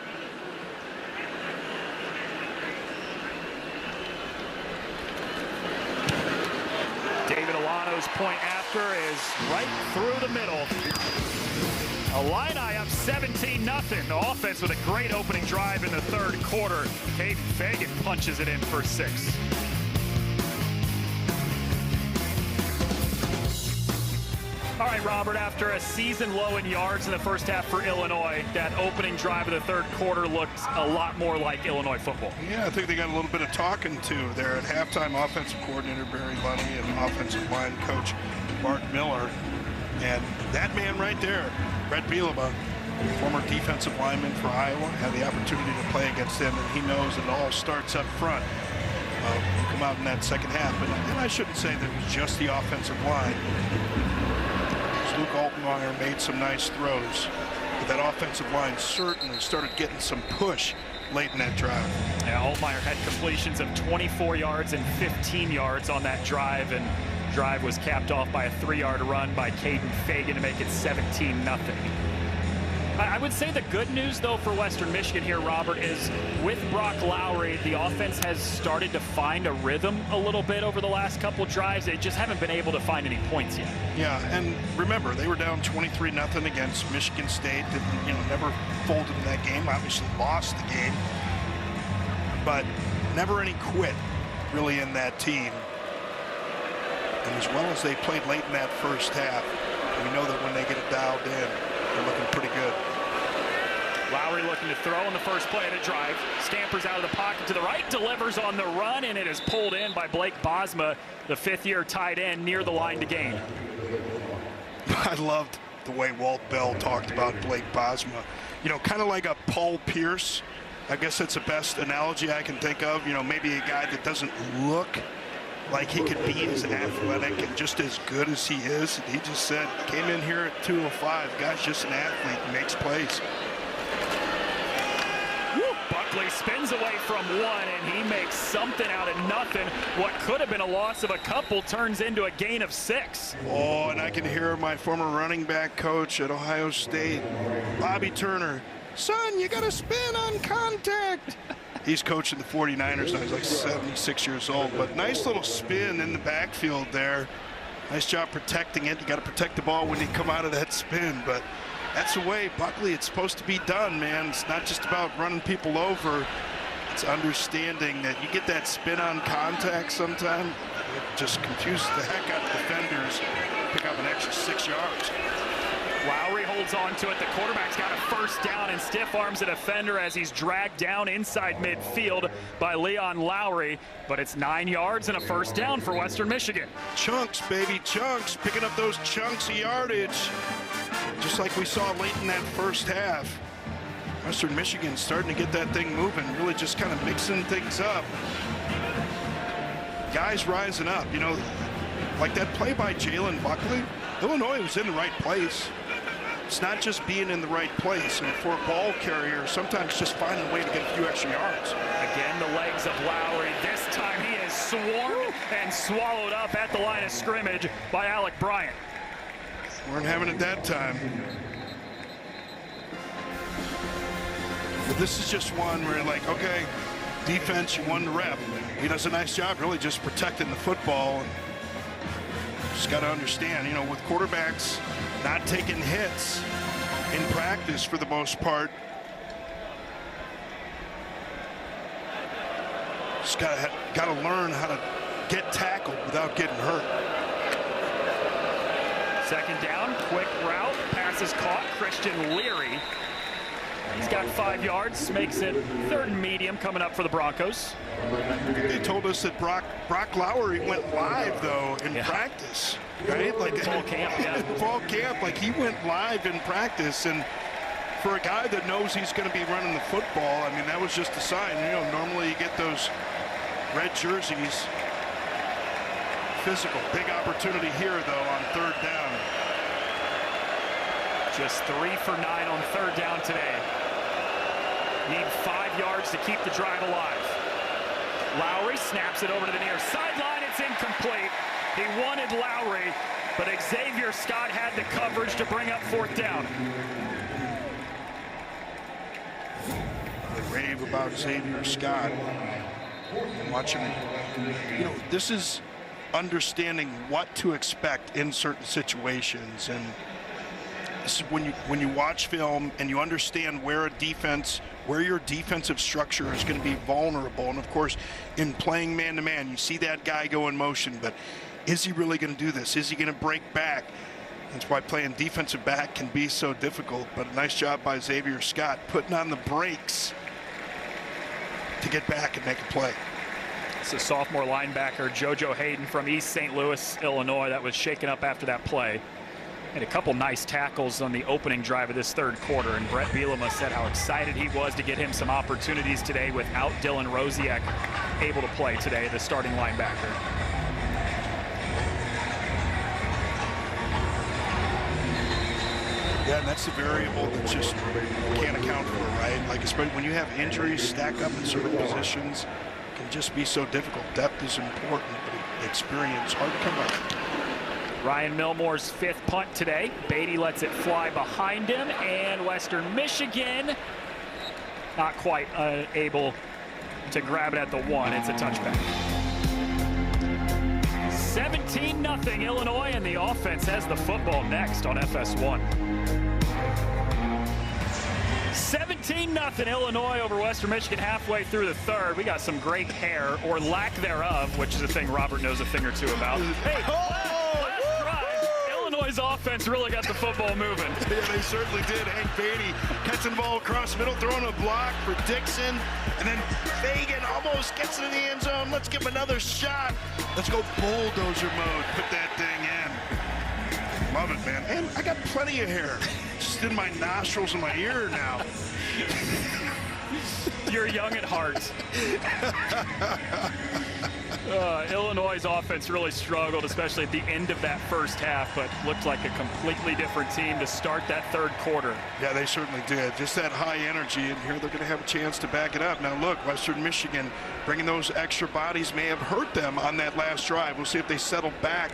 David Alano's point after is right through the middle. Illini up 17-0. The offense with a great opening drive in the third quarter. Caden Fagan punches it in for 6. All right, Robert, after a season low in yards in the first half for Illinois, that opening drive of the third quarter looked a lot more like Illinois football. Yeah, I think they got a little bit of talking to there at halftime. Offensive coordinator Barry Lunny and offensive line coach Mark Miller. And that man right there, Brett Bielema, former defensive lineman for Iowa, had the opportunity to play against him, and he knows it all starts up front. You come out in that second half, and I shouldn't say that it was just the offensive line. Luke Altmyer made some nice throws, but that offensive line certainly started getting some push late in that drive. Yeah, Altmyer had completions of 24 yards and 15 yards on that drive, and drive was capped off by a 3-yard run by Caden Fagan to make it 17-0. I would say the good news, though, for Western Michigan here, Robert, is with Brock Lowry, the offense has started to find a rhythm a little bit over the last couple drives. They just haven't been able to find any points yet. Yeah, and remember, they were down 23-0 against Michigan State. Never folded in that game. Obviously lost the game, but never any quit, really, in that team. And as well as they played late in that first half, we know that when they get it dialed in, they're looking pretty good. Lowry looking to throw in the first play of the drive. Scampers out of the pocket to the right, delivers on the run, and it is pulled in by Blake Bosma, the 5th-year tight end, near the line to gain. I loved the way Walt Bell talked about Blake Bosma. Kind of like a Paul Pierce. I guess that's the best analogy I can think of. Maybe a guy that doesn't look like he could be as athletic and just as good as he is. He just said, came in here at 205. Guy's just an athlete, makes plays. Buckley spins away from 1, and he makes something out of nothing. What could have been a loss of a couple turns into a gain of 6. Oh, and I can hear my former running back coach at Ohio State, Bobby Turner. Son, you got to spin on contact. He's coaching the 49ers now. He's like 76 years old, but nice little spin in the backfield there. Nice job protecting it. You got to protect the ball when you come out of that spin, but that's the way, Buckley, it's supposed to be done, man. It's not just about running people over. It's understanding that you get that spin on contact sometime. It just confuses the heck out of defenders. Pick up an extra 6 yards. Lowry holds on to it. The quarterback's got a first down and stiff arms a defender as he's dragged down inside midfield by Leon Lowry. But it's 9 yards and a first down for Western Michigan. Chunks, baby, chunks. Picking up those chunks of yardage. Just like we saw late in that first half. Western Michigan starting to get that thing moving, really just kind of mixing things up. Guys rising up, like that play by Jalen Buckley. Illinois was in the right place. It's not just being in the right place, and for a ball carrier, sometimes just finding a way to get a few extra yards. Again, the legs of Lowry. This time he is swarmed and swallowed up at the line of scrimmage by Alec Bryant. Weren't having it that time. But this is just one where you're like, okay, defense, you won the rep. He does a nice job really just protecting the football. Just got to understand, with quarterbacks not taking hits in practice for the most part, just got to learn how to get tackled without getting hurt. Second down, quick route, pass is caught. Christian Leary. He's got 5 yards, makes it 3rd and medium coming up for the Broncos. They told us that Brock Lowry went live, though, in practice, right? Like fall camp, yeah. Fall camp, like he went live in practice, and for a guy that knows he's going to be running the football, I mean, that was just a sign. You know, normally you get those red jerseys. Physical. Big opportunity here, though, on third down. Just 3 for 9 on third down today. Need 5 yards to keep the drive alive. Lowry snaps it over to the near sideline. It's incomplete. He wanted Lowry, but Xavier Scott had the coverage to bring up fourth down. They rave about Xavier Scott. Watching him. You know, this is understanding what to expect in certain situations, and this is when you watch film and you understand where your defensive structure is going to be vulnerable. And of course, in playing man-to-man, you see that guy go in motion, but is he really going to do this? Is he going to break back? That's why playing defensive back can be so difficult. But a nice job by Xavier Scott putting on the brakes to get back and make a play. It's a sophomore linebacker, JoJo Hayden from East St. Louis, Illinois, that was shaken up after that play. And a couple nice tackles on the opening drive of this third quarter. And Brett Bielema said how excited he was to get him some opportunities today without Dylan Rosiak able to play today, the starting linebacker. Yeah, and that's the variable that just can't account for, right? Like, especially when you have injuries stack up in certain positions, it can just be so difficult. Depth is important, but experience hard to come by. Ryan Milmore's 5th punt today. Beatty lets it fly behind him, and Western Michigan not quite able to grab it at the 1. It's a touchback. 17-0 Illinois, and the offense has the football next on FS1. 17-0 Illinois over Western Michigan halfway through the third. We got some great hair, or lack thereof, which is a thing Robert knows a thing or two about. Hey, last drive, Illinois' offense really got the football moving. Yeah, they certainly did. Hank Beatty catching the ball across the middle, throwing a block for Dixon, and then Fagan almost gets into the end zone. Let's give him another shot. Let's go bulldozer mode. Put that thing in. Love it, man. And I got plenty of hair. Just in my nostrils and my ear now. You're young at heart. Illinois' offense really struggled, especially at the end of that first half, but looked like a completely different team to start that third quarter. Yeah, they certainly did. Just that high energy, and here they're going to have a chance to back it up. Now, look, Western Michigan bringing those extra bodies may have hurt them on that last drive. We'll see if they settle back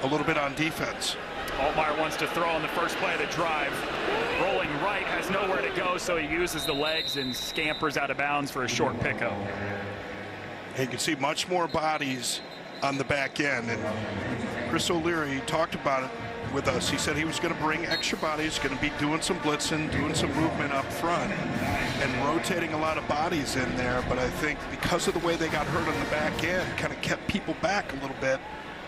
a little bit on defense. Altmyer wants to throw on the first play of the drive. Rolling right, has nowhere to go, so he uses the legs and scampers out of bounds for a short pickup. You can see much more bodies on the back end. And Chris O'Leary talked about it with us. He said he was going to bring extra bodies, going to be doing some blitzing, doing some movement up front, and rotating a lot of bodies in there. But I think because of the way they got hurt on the back end, kind of kept people back a little bit.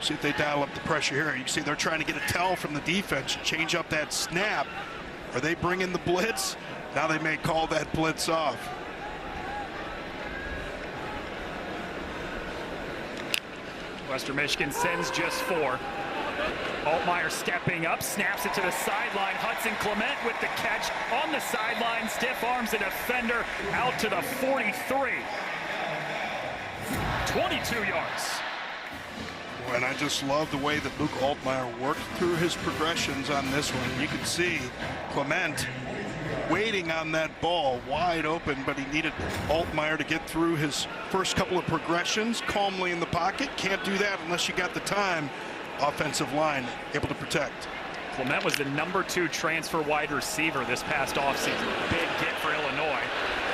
See if they dial up the pressure here. You can see they're trying to get a tell from the defense, change up that snap. Are they bringing the blitz? Now they may call that blitz off. Western Michigan sends just 4. Altmyer stepping up, snaps it to the sideline. Hudson Clement with the catch on the sideline. Stiff arms the defender out to the 43. 22 yards. And I just love the way that Luke Altmyer worked through his progressions on this one. You can see Clement waiting on that ball wide open, but he needed Altmyer to get through his first couple of progressions calmly in the pocket. Can't do that unless you got the time. Offensive line able to protect. Clement was the #2 transfer wide receiver this past offseason. Big get for Illinois.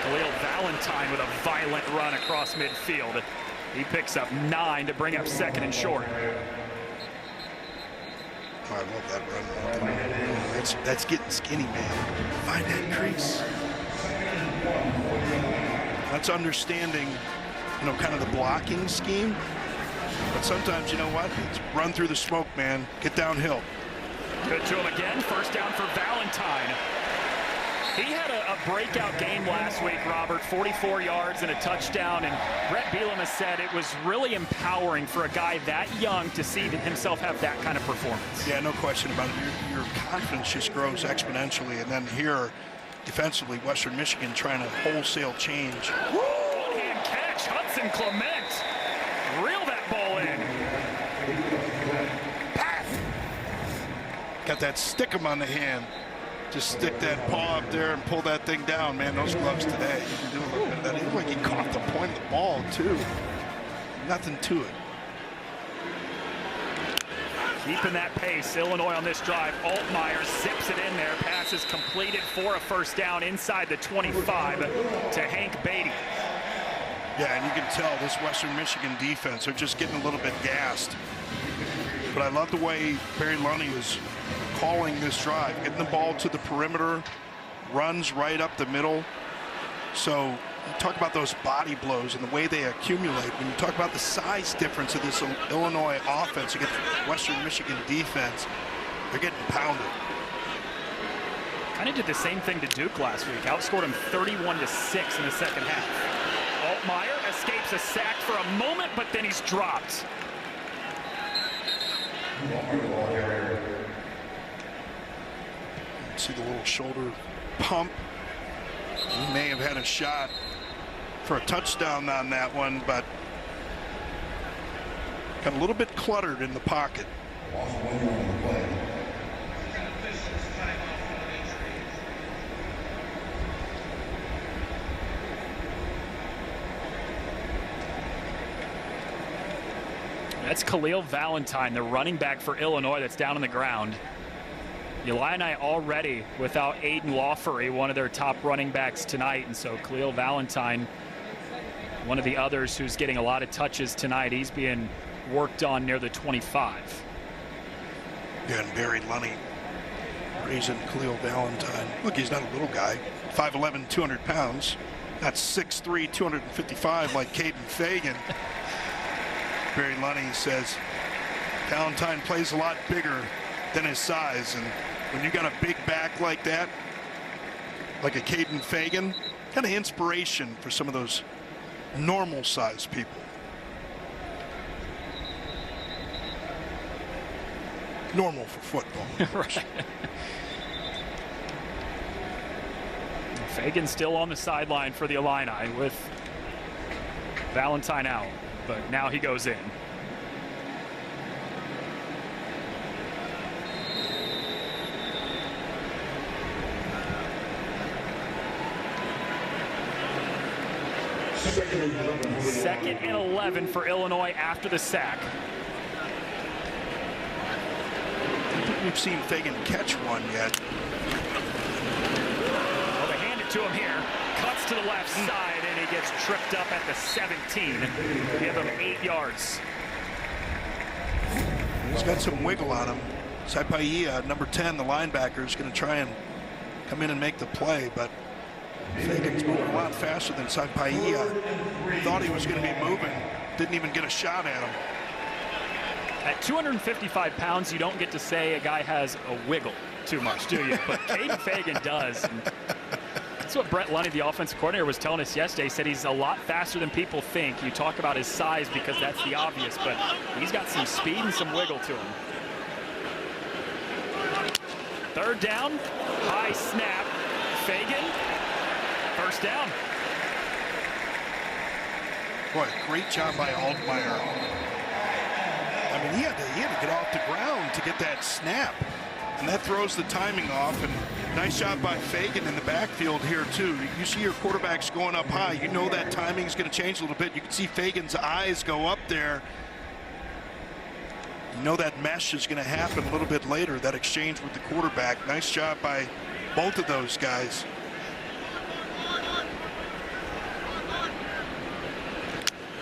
Khalil Valentine with a violent run across midfield. He picks up 9 to bring up 2nd and short. Oh, I love that run. That's getting skinny, man. Find that crease. That's understanding, kind of the blocking scheme. But sometimes, you know what? It's run through the smoke, man. Get downhill. Good to him again. First down for Valentine. He had a breakout game last week, Robert, 44 yards and a touchdown, and Brett Bielema has said it was really empowering for a guy that young to see himself have that kind of performance. Yeah, no question about it. Your confidence just grows exponentially, and then here, defensively, Western Michigan trying to wholesale change. One-hand catch, Hudson Clement. Reel that ball in. Pass. Got that stick-em on the hand. Just stick that paw up there and pull that thing down, man. Those gloves today, you can do a little bit of that. It looked like he caught the point of the ball, too. Nothing to it. Keeping that pace, Illinois on this drive. Altmyer zips it in there. Pass is completed for a first down inside the 25 to Hank Beatty. Yeah, and you can tell this Western Michigan defense, they're just getting a little bit gassed. But I love the way Barry Lunny was calling this drive, getting the ball to the perimeter, runs right up the middle. So you talk about those body blows and the way they accumulate. When you talk about the size difference of this Illinois offense against Western Michigan defense, they're getting pounded. Kind of did the same thing to Duke last week. Outscored him 31-6 in the second half. Altmyer escapes a sack for a moment, but then he's dropped. See the little shoulder pump. He may have had a shot for a touchdown on that one, but got a little bit cluttered in the pocket. That's Khalil Valentine, the running back for Illinois that's down on the ground. Illini already without Aiden Lawfery, one of their top running backs tonight, and so Khalil Valentine, one of the others who's getting a lot of touches tonight. He's being worked on near the 25. Yeah, and Barry Lunny raising Khalil Valentine. Look, he's not a little guy. 5'11", 200 pounds. That's 6'3", 255 like Caden Fagan. Barry Lunny says Valentine plays a lot bigger than his size, and when you got a big back like that, like a Caden Fagan, kind of inspiration for some of those normal sized people. Normal for football. Right. Fagan still on the sideline for the Illini with Valentine out, but now he goes in. Second and 11 for Illinois after the sack. I don't think we've seen Fagan catch one yet. Well, they hand it to him here. Cuts to the left side, and he gets tripped up at the 17. Give him 8 yards. He's got some wiggle on him. Saipaia, number 10, the linebacker, is going to try and come in and make the play, but Fagan's moving a lot faster than Saipaia. Thought he was going to be moving. Didn't even get a shot at him. At 255 pounds, you don't get to say a guy has a wiggle too much, do you? But Caden Fagan does. And that's what Brett Lunny, the offensive coordinator, was telling us yesterday. He said he's a lot faster than people think. You talk about his size because that's the obvious, but he's got some speed and some wiggle to him. Third down, high snap. Fagan, first down. Boy, great job by Altmyer. I mean, he had to get off the ground to get that snap. And that throws the timing off. And nice job by Fagan in the backfield here, too. You see your quarterbacks going up high. You know that timing is going to change a little bit. You can see Fagan's eyes go up there. You know that mesh is going to happen a little bit later, that exchange with the quarterback. Nice job by both of those guys.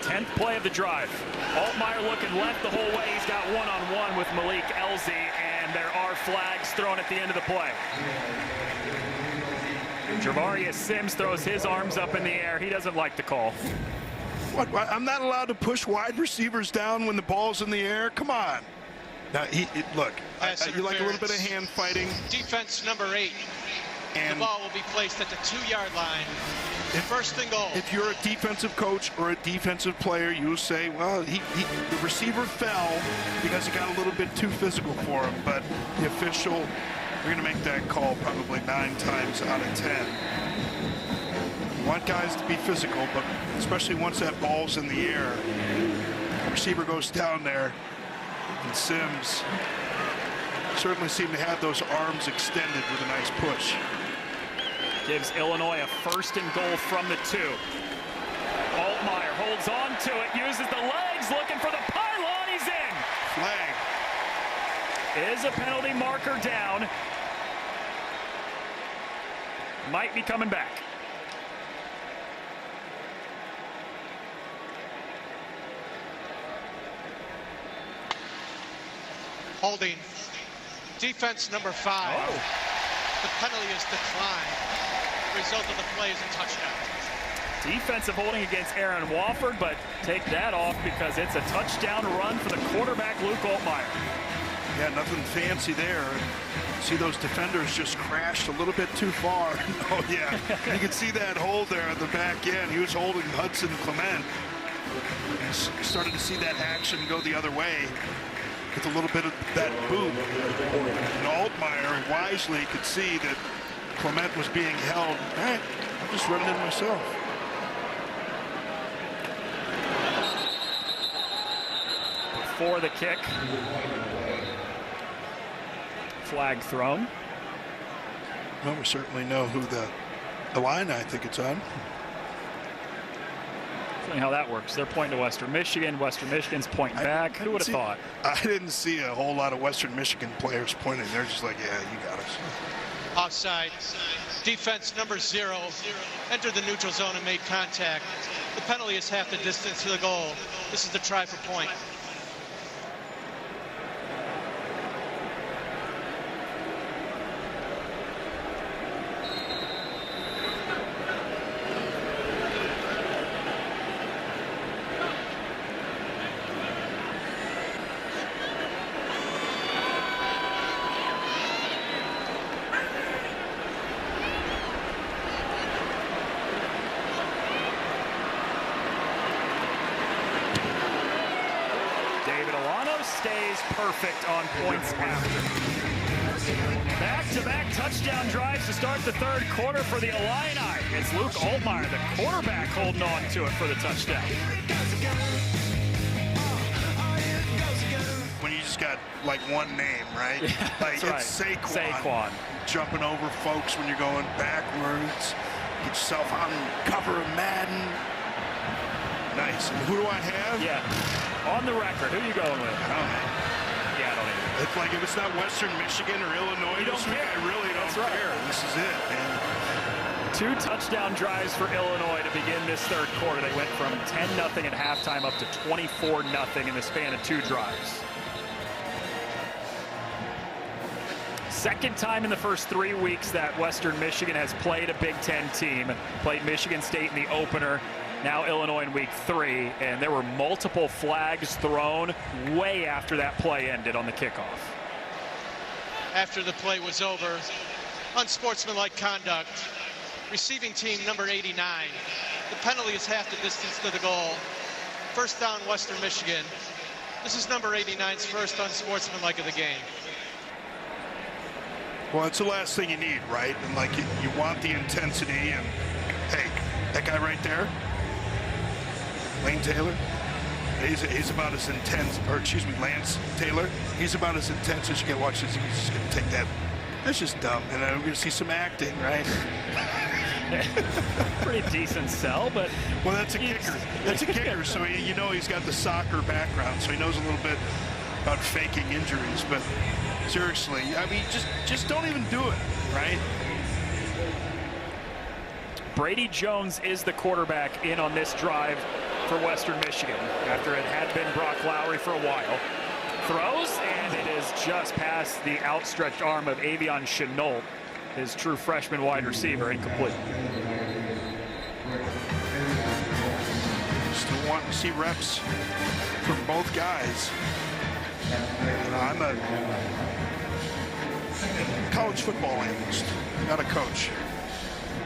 Tenth play of the drive. Altmyer looking left the whole way. He's got one-on-one with Malik Elzy, and there are flags thrown at the end of the play. Javarius Sims throws his arms up in the air. He doesn't like the call. What? I'm not allowed to push wide receivers down when the ball's in the air? Come on. Now, look, you like a little bit of hand fighting. Defense number 8. And the ball will be placed at the 2-yard line. First and goal. If you're a defensive coach or a defensive player, you will say, well, the receiver fell because he got a little bit too physical for him. But the official, they're going to make that call probably 9 times out of 10. You want guys to be physical, but especially once that ball's in the air, the receiver goes down there, and Sims certainly seemed to have those arms extended with a nice push. Gives Illinois a first and goal from the 2. Altmyer holds on to it, uses the legs, looking for the pylon. He's in. Flag. Is a penalty marker down. Might be coming back. Holding. Defense number 5. Oh. The penalty is declined. The result of the play is a touchdown. Defensive holding against Aaron Wofford, but take that off because it's a touchdown run for the quarterback, Luke Altmyer. Yeah, nothing fancy there. See those defenders just crashed a little bit too far. Oh, yeah. You can see that hold there at the back end. He was holding Hudson Clement. Started to see that action go the other way with a little bit of that boot. And Altmyer wisely could see that Clement was being held. All right, I'm just running in myself. Before the kick. Flag thrown. Well, we certainly know who the Illini I think it's on. Funny how that works. They're pointing to Western Michigan. Western Michigan's pointing back. Who would have thought? I didn't see a whole lot of Western Michigan players pointing. They're just like, yeah, you got us. Offside. Defense number 0 entered the neutral zone and made contact. The penalty is half the distance to the goal. This is the try for point. Stays perfect on points after. Back-to-back touchdown drives to start the third quarter for the Illini. It's Luke Altmyer, the quarterback, holding on to it for the touchdown. When you just got like one name, right? Yeah, like that's right. It's Saquon. Jumping over folks when you're going backwards. Get yourself on cover of Madden. Nice. And who do I have? Yeah. On the record, who are you going with? I don't know. Yeah, I don't either. It's like if it's not Western Michigan or Illinois, You don't this week, care. I really don't That's right. care. This is it, man. 2 touchdown drives for Illinois to begin this third quarter. They went from 10-0 at halftime up to 24-0 in the span of 2 drives. Second time in the first 3 weeks that Western Michigan has played a Big Ten team. Played Michigan State in the opener. Now Illinois in week 3, and there were multiple flags thrown way after that play ended on the kickoff. After the play was over, unsportsmanlike conduct. Receiving team number 89. The penalty is half the distance to the goal. First down, Western Michigan. This is number 89's first unsportsmanlike of the game. Well, it's the last thing you need, right? And like you want the intensity, and hey, that guy right there, Lane Taylor, he's about as intense, or excuse me, Lance Taylor, he's about as intense as you can watch this. He's just going to take that. That's just dumb. And then we're going to see some acting, right? Pretty decent sell, but... Well, that's a kicker. That's a kicker, so you know he's got the soccer background, so he knows a little bit about faking injuries. But seriously, I mean, just don't even do it, right? Brady Jones is the quarterback in on this drive for Western Michigan after it had been Brock Lowry for a while. Throws, and it is just past the outstretched arm of Avion Chenault, his true freshman wide receiver, incomplete. Still wanting to see reps from both guys. I'm a college football analyst. not a coach.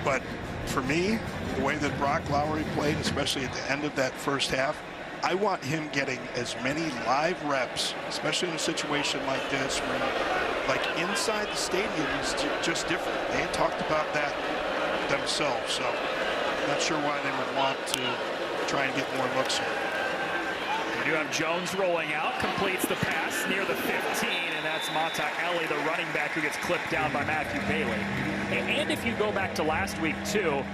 But for me, the way that Brock Lowry played, especially at the end of that first half, I want him getting as many live reps, especially in a situation like this, where, like, inside the stadium is just different. They had talked about that themselves, so I'm not sure why they would want to try and get more looks here. We do have Jones rolling out, completes the pass near the 15, and that's Mata Ellie, the running back, who gets clipped down by Matthew Bailey. And if you go back to last week, too,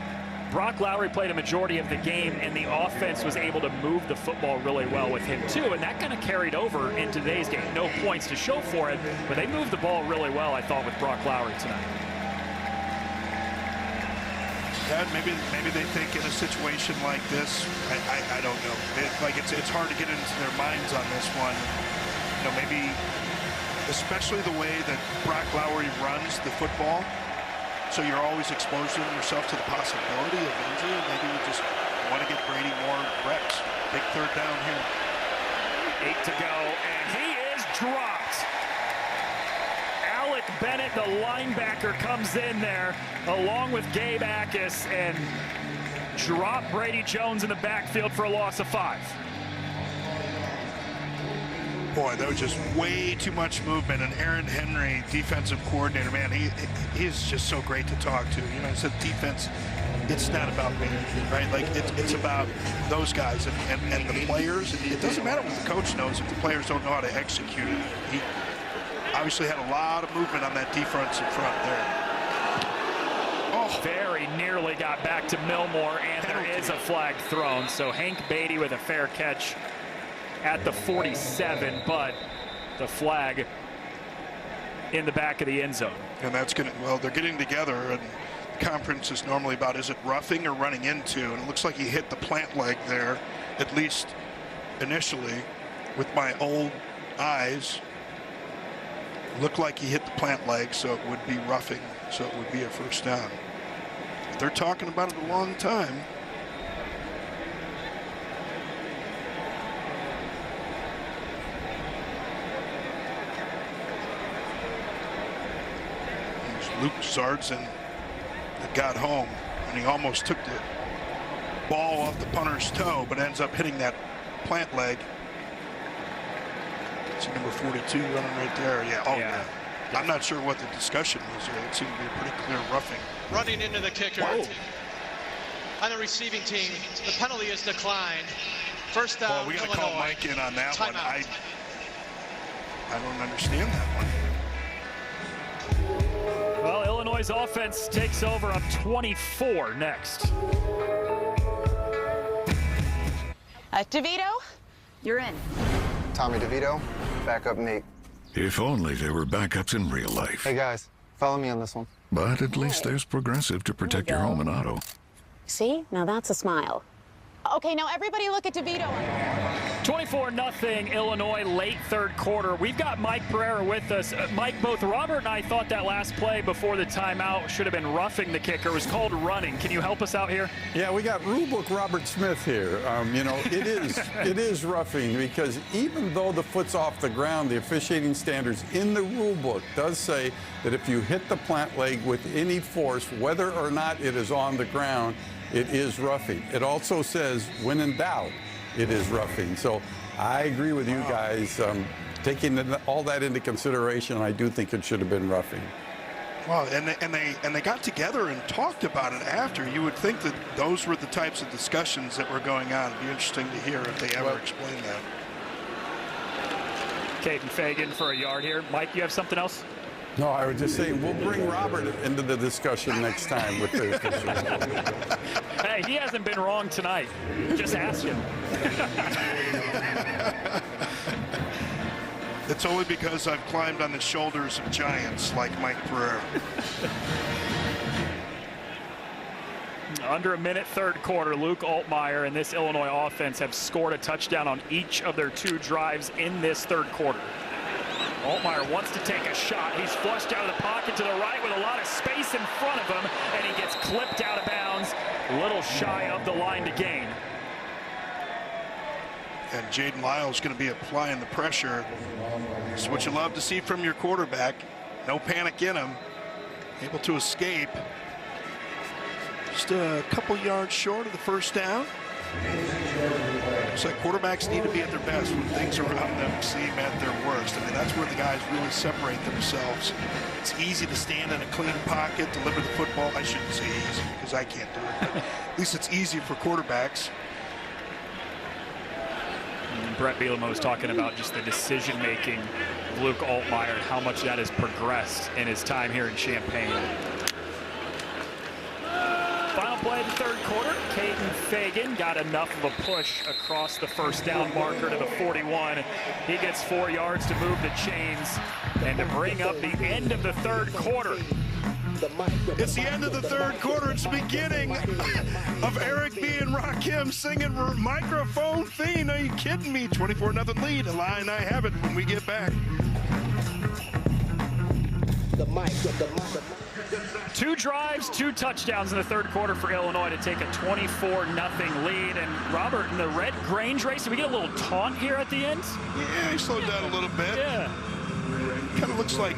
Brock Lowry played a majority of the game, and the offense was able to move the football really well with him, too, and that kind of carried over into today's game. No points to show for it, but they moved the ball really well, I thought, with Brock Lowry tonight. Yeah, maybe they think in a situation like this, I don't know. It's hard to get into their minds on this one. You know, maybe especially the way that Brock Lowry runs the football. So you're always exposing yourself to the possibility of injury. Maybe you just want to get Brady more reps. Big third down here. 8 to go, and he is dropped. Alec Bennett, the linebacker, comes in there along with Gabe Akis and drop Brady Jones in the backfield for a loss of 5. Boy, that was just way too much movement. And Aaron Henry, defensive coordinator, man, he is just so great to talk to. You know, I said defense, it's not about me, right? Like, it's about those guys and the players. It doesn't matter what the coach knows if the players don't know how to execute. He obviously had a lot of movement on that defensive front there. Oh, very nearly got back to Milmore, and there is a flag thrown. So Hank Beatty with a fair catch at the 47, but the flag in the back of the end zone. And that's going to, well, they're getting together, and the conference is normally about, is it roughing or running into? And it looks like he hit the plant leg there, at least initially, with my old eyes. Looked like he hit the plant leg, so it would be roughing, so it would be a first down. But they're talking about it a long time. Luke Zardzin that got home, and he almost took the ball off the punter's toe, but ends up hitting that plant leg. See number 42 running right there. Yeah. Oh, yeah. I'm not sure what the discussion was here. It seemed to be a pretty clear roughing. Running into the kicker. Whoa. On the receiving team, the penalty is declined. First down, we got to call Mike in on that one. I don't understand that one. Well, Illinois' offense takes over up 24 next. DeVito, you're in. Tommy DeVito, backup Nate. If only there were backups in real life. Hey guys, follow me on this one. But at least there's Progressive to protect your home and auto. See? Now that's a smile. Okay, now everybody look at DeVito. 24-0 Illinois, late third quarter. We've got Mike Pereira with us. Mike, both Robert and I thought that last play before the timeout should have been roughing the kicker. It was called running. Can you help us out here? Yeah, we got rulebook Robert Smith here. You know, it is roughing, because even though the foot's off the ground, the officiating standards in the rulebook does say that if you hit the plant leg with any force, whether or not it is on the ground, it is roughing. It also says, when in doubt, it is roughing. So I agree with you guys. Taking all that into consideration, I do think it should have been roughing. Well, and they got together and talked about it after. You would think that those were the types of discussions that were going on. It'd be interesting to hear if they ever explain that. Caden Fagan for a yard here. Mike, you have something else? No, I would just say we'll bring Robert into the discussion next time with the officials. Hey, he hasn't been wrong tonight. Just ask him. It's only because I've climbed on the shoulders of giants like Mike Pereira. Under a minute, third quarter, Luke Altmyer and this Illinois offense have scored a touchdown on each of their 2 drives in this third quarter. Altmyer wants to take a shot. He's flushed out of the pocket to the right with a lot of space in front of him, and he gets clipped out of bounds, a little shy of the line to gain. And Jaden Lyle's going to be applying the pressure. It's what you love to see from your quarterback. No panic in him. able to escape. Just a couple yards short of the first down. So quarterbacks need to be at their best when things around them seem at their worst. I mean, that's where the guys really separate themselves. It's easy to stand in a clean pocket, deliver the football. I shouldn't say easy because I can't do it, but at least it's easy for quarterbacks. And Brett Bielema was talking about just the decision-making of Luke Altmyer and how much that has progressed in his time here in Champaign. Final play of the third quarter. Caden Fagan got enough of a push across the first down marker to the 41. He gets 4 yards to move the chains and to bring up the end of the third quarter. It's the end of the third quarter. It's the beginning of Eric B. and Rakim singing microphone theme. Are you kidding me? 24-0 lead. Illini have it when we get back. Two drives, 2 touchdowns in the third quarter for Illinois to take a 24-0 lead. And Robert, in the Red Grange race, did we get a little taunt here at the end? Yeah, he slowed down a little bit. Yeah. Kind of looks like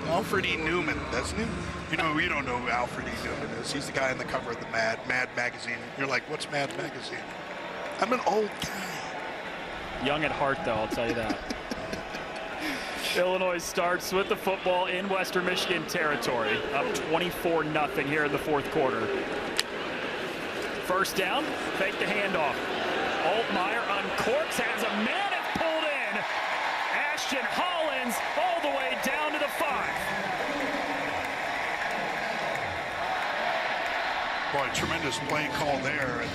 Alfred E. Newman, doesn't he? You know, you don't know who Alfred E. Newman is. He's the guy on the cover of the Mad magazine. You're like, what's Mad magazine? I'm an old guy. Young at heart, though, I'll tell you that. Illinois starts with the football in Western Michigan territory, up 24-0 here in the fourth quarter. First down, fake the handoff. Altmyer uncorks, has a man and pulled in. Ashton Hollins all the way down to the 5. Boy, tremendous play call there. And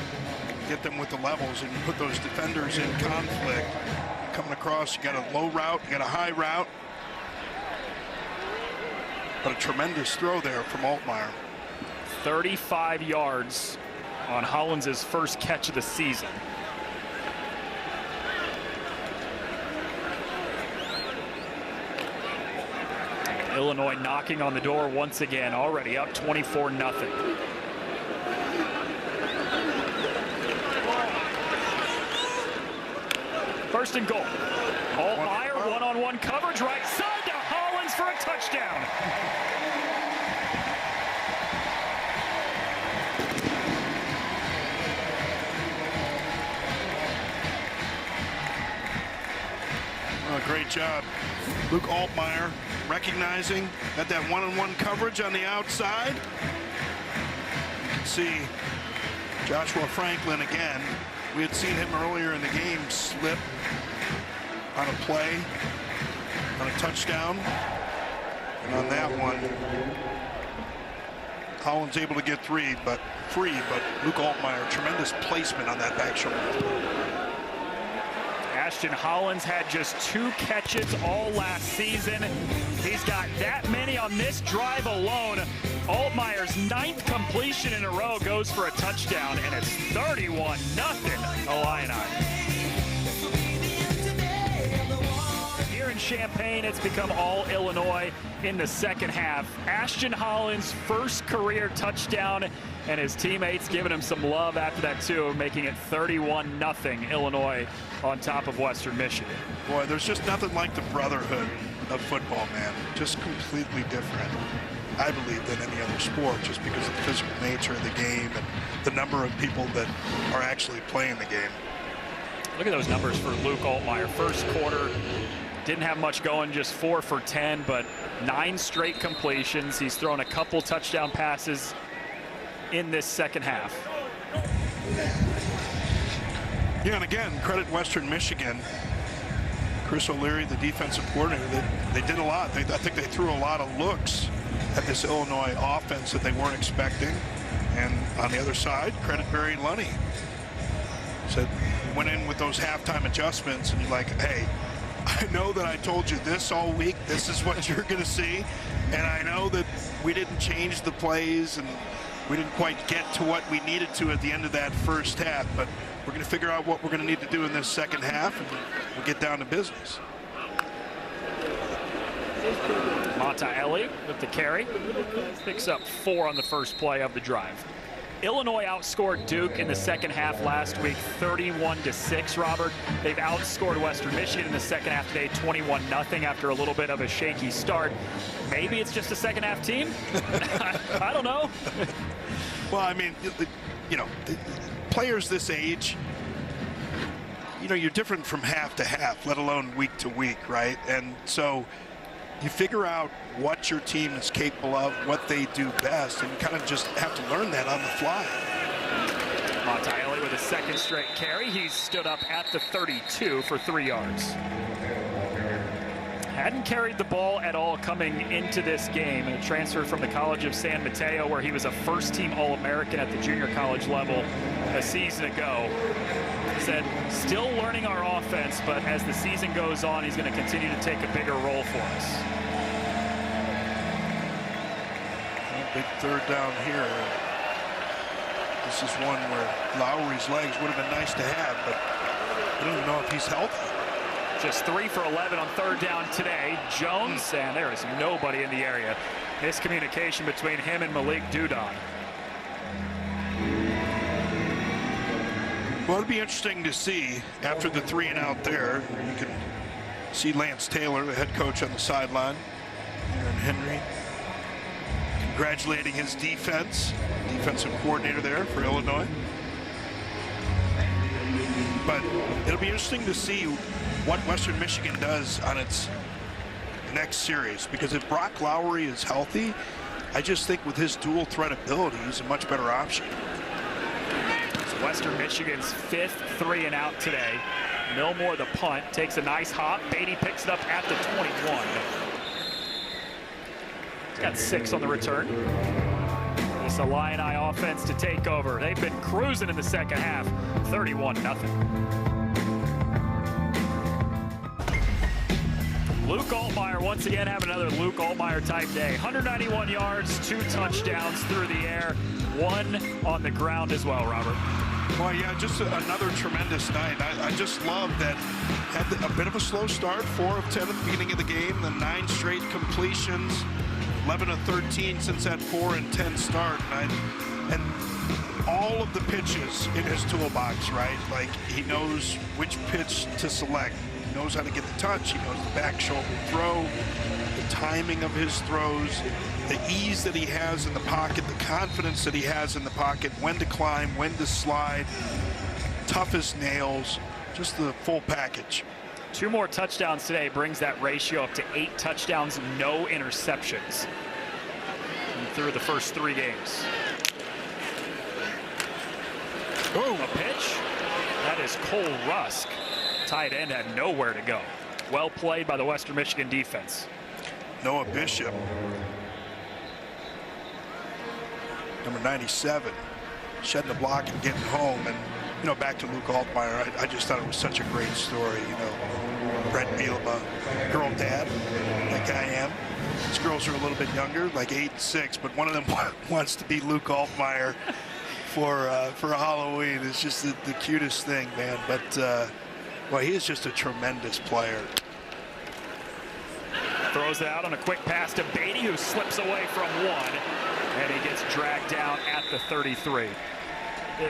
get them with the levels and you put those defenders in conflict. Coming across, you got a low route, you got a high route. But a tremendous throw there from Altmyer. 35 yards on Hollins' first catch of the season. Illinois knocking on the door once again, already up 24-0. First and goal. Altmyer, one-on-one coverage, right side to Hollins for a touchdown. Oh, great job. Luke Altmyer recognizing that one-on-one coverage on the outside. You can see Joshua Franklin again. We had seen him earlier in the game slip on a play, on a touchdown. And on that one, Hollins able to get free, but Luke Altmyer, tremendous placement on that back shoulder. Ashton Hollins had just 2 catches all last season. He's got that many on this drive alone. Altmyer's 9th completion in a row goes for a touchdown, and it's 31-0 Illini. Here in Champaign, it's become all Illinois in the second half. Ashton Hollins' first career touchdown, and his teammates giving him some love after that too, making it 31-0 Illinois on top of Western Michigan. Boy, there's just nothing like the brotherhood of football, man. Just completely different, I believe, than any other sport, just because of the physical nature of the game and the number of people that are actually playing the game. Look at those numbers for Luke Altmyer. First quarter, didn't have much going, just 4 for 10, but 9 straight completions. He's thrown a couple touchdown passes in this second half. Yeah, and again, credit Western Michigan. Chris O'Leary, the defensive coordinator, they did a lot. I think they threw a lot of looks at this Illinois offense that they weren't expecting. And on the other side, credit Barry Lunny. Said, went in with those halftime adjustments, and you're like, hey, I know that I told you this all week. This is what you're going to see. And I know that we didn't change the plays and we didn't quite get to what we needed to at the end of that first half. But we're going to figure out what we're going to need to do in this second half, and we'll get down to business. Montaelli with the carry. Picks up 4 on the first play of the drive. Illinois outscored Duke in the second half last week 31-6, Robert. They've outscored Western Michigan in the second half today 21-0 after a little bit of a shaky start. Maybe it's just a second half team? I don't know. Well, I mean, you know, players this age, you know, you're different from half to half, let alone week to week, right? And so you figure out what your team is capable of, what they do best, and you kind of just have to learn that on the fly. Montielli with a second straight carry. He's stood up at the 32 for 3 yards. Hadn't carried the ball at all coming into this game. A transfer from the College of San Mateo, where he was a first-team All-American at the junior college level a season ago. Said, still learning our offense, but as the season goes on, he's going to continue to take a bigger role for us. Big third down here. This is one where Lowry's legs would have been nice to have, but I don't even know if he's healthy. Just 3 for 11 on third down today. Jones, and there is nobody in the area. Miscommunication between him and Malik Dudon. Well, it'll be interesting to see after the 3 and out there. You can see Lance Taylor, the head coach, on the sideline. Aaron Henry congratulating his defensive coordinator there for Illinois. But it'll be interesting to see what Western Michigan does on its next series, because if Brock Lowry is healthy, I just think with his dual threat ability, he's a much better option. So Western Michigan's 5th 3 and out today. Milmore, the punt, takes a nice hop. Beatty picks it up at the 21. He's got 6 on the return. It's a Illini offense to take over. They've been cruising in the second half, 31-0. Luke Altmyer once again having another Luke Altmyer type day. 191 yards, 2 touchdowns through the air, 1 on the ground as well, Robert. Well, yeah, just another tremendous night. I just love that. Had a bit of a slow start, 4 of 10 at the beginning of the game, then 9 straight completions, 11 of 13 since that 4 and 10 start. And all of the pitches in his toolbox, right? Like, he knows which pitch to select. He knows how to get the touch. He knows the back shoulder throw, the timing of his throws, the ease that he has in the pocket, the confidence that he has in the pocket, when to climb, when to slide, tough as nails, just the full package. 2 more touchdowns today brings that ratio up to 8 touchdowns, no interceptions through the first 3 games. Oh, a pitch. That is Cole Rusk. Tight end had nowhere to go. Well played by the Western Michigan defense. Noah Bishop, number 97, shedding the block and getting home. And, you know, back to Luke Altmyer, I just thought it was such a great story. You know, Brett Bielema, girl dad, like I am. These girls are a little bit younger, like 8 and 6, but one of them wants to be Luke Altmyer for Halloween. It's just the cutest thing, man. But well, he is just a tremendous player. Throws it out on a quick pass to Beatty, who slips away from 1, and he gets dragged down at the 33.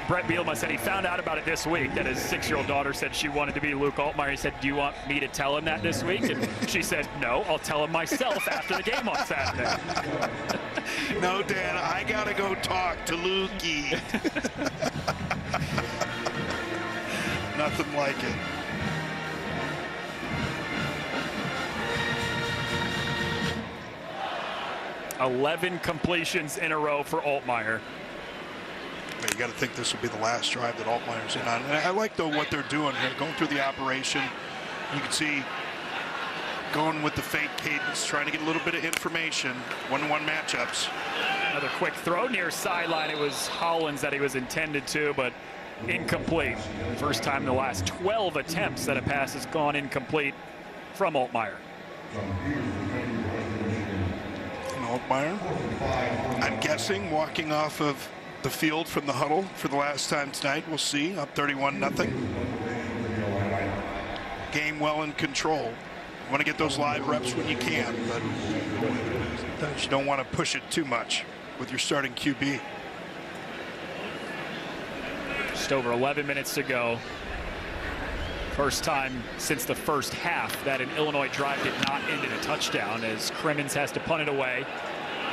Brett Bielema said he found out about it this week, that his 6-year-old daughter said she wanted to be Luke Altmyer. He said, do you want me to tell him that this week? And she said, no, I'll tell him myself after the game on Saturday. No, Dad, I got to go talk to Lukey. Nothing like it. $11 completions in a row for Altmyer. You got to think this will be the last drive that Altmyer's in on. And I like, though, what they're doing here, going through the operation. You can see going with the fake cadence, trying to get a little bit of information, 1-on-1 matchups. Another quick throw near sideline. It was Hollins that he was intended to, but incomplete. First time in the last 12 attempts that a pass has gone incomplete from Altmyer. Altmyer, I'm guessing, walking off of the field from the huddle for the last time tonight. We'll see. Up 31-0. Game well in control. You want to get those live reps when you can, but sometimes you don't want to push it too much with your starting QB. Just over 11 minutes to go. First time since the first half that an Illinois drive did not end in a touchdown, as Crimmins has to punt it away.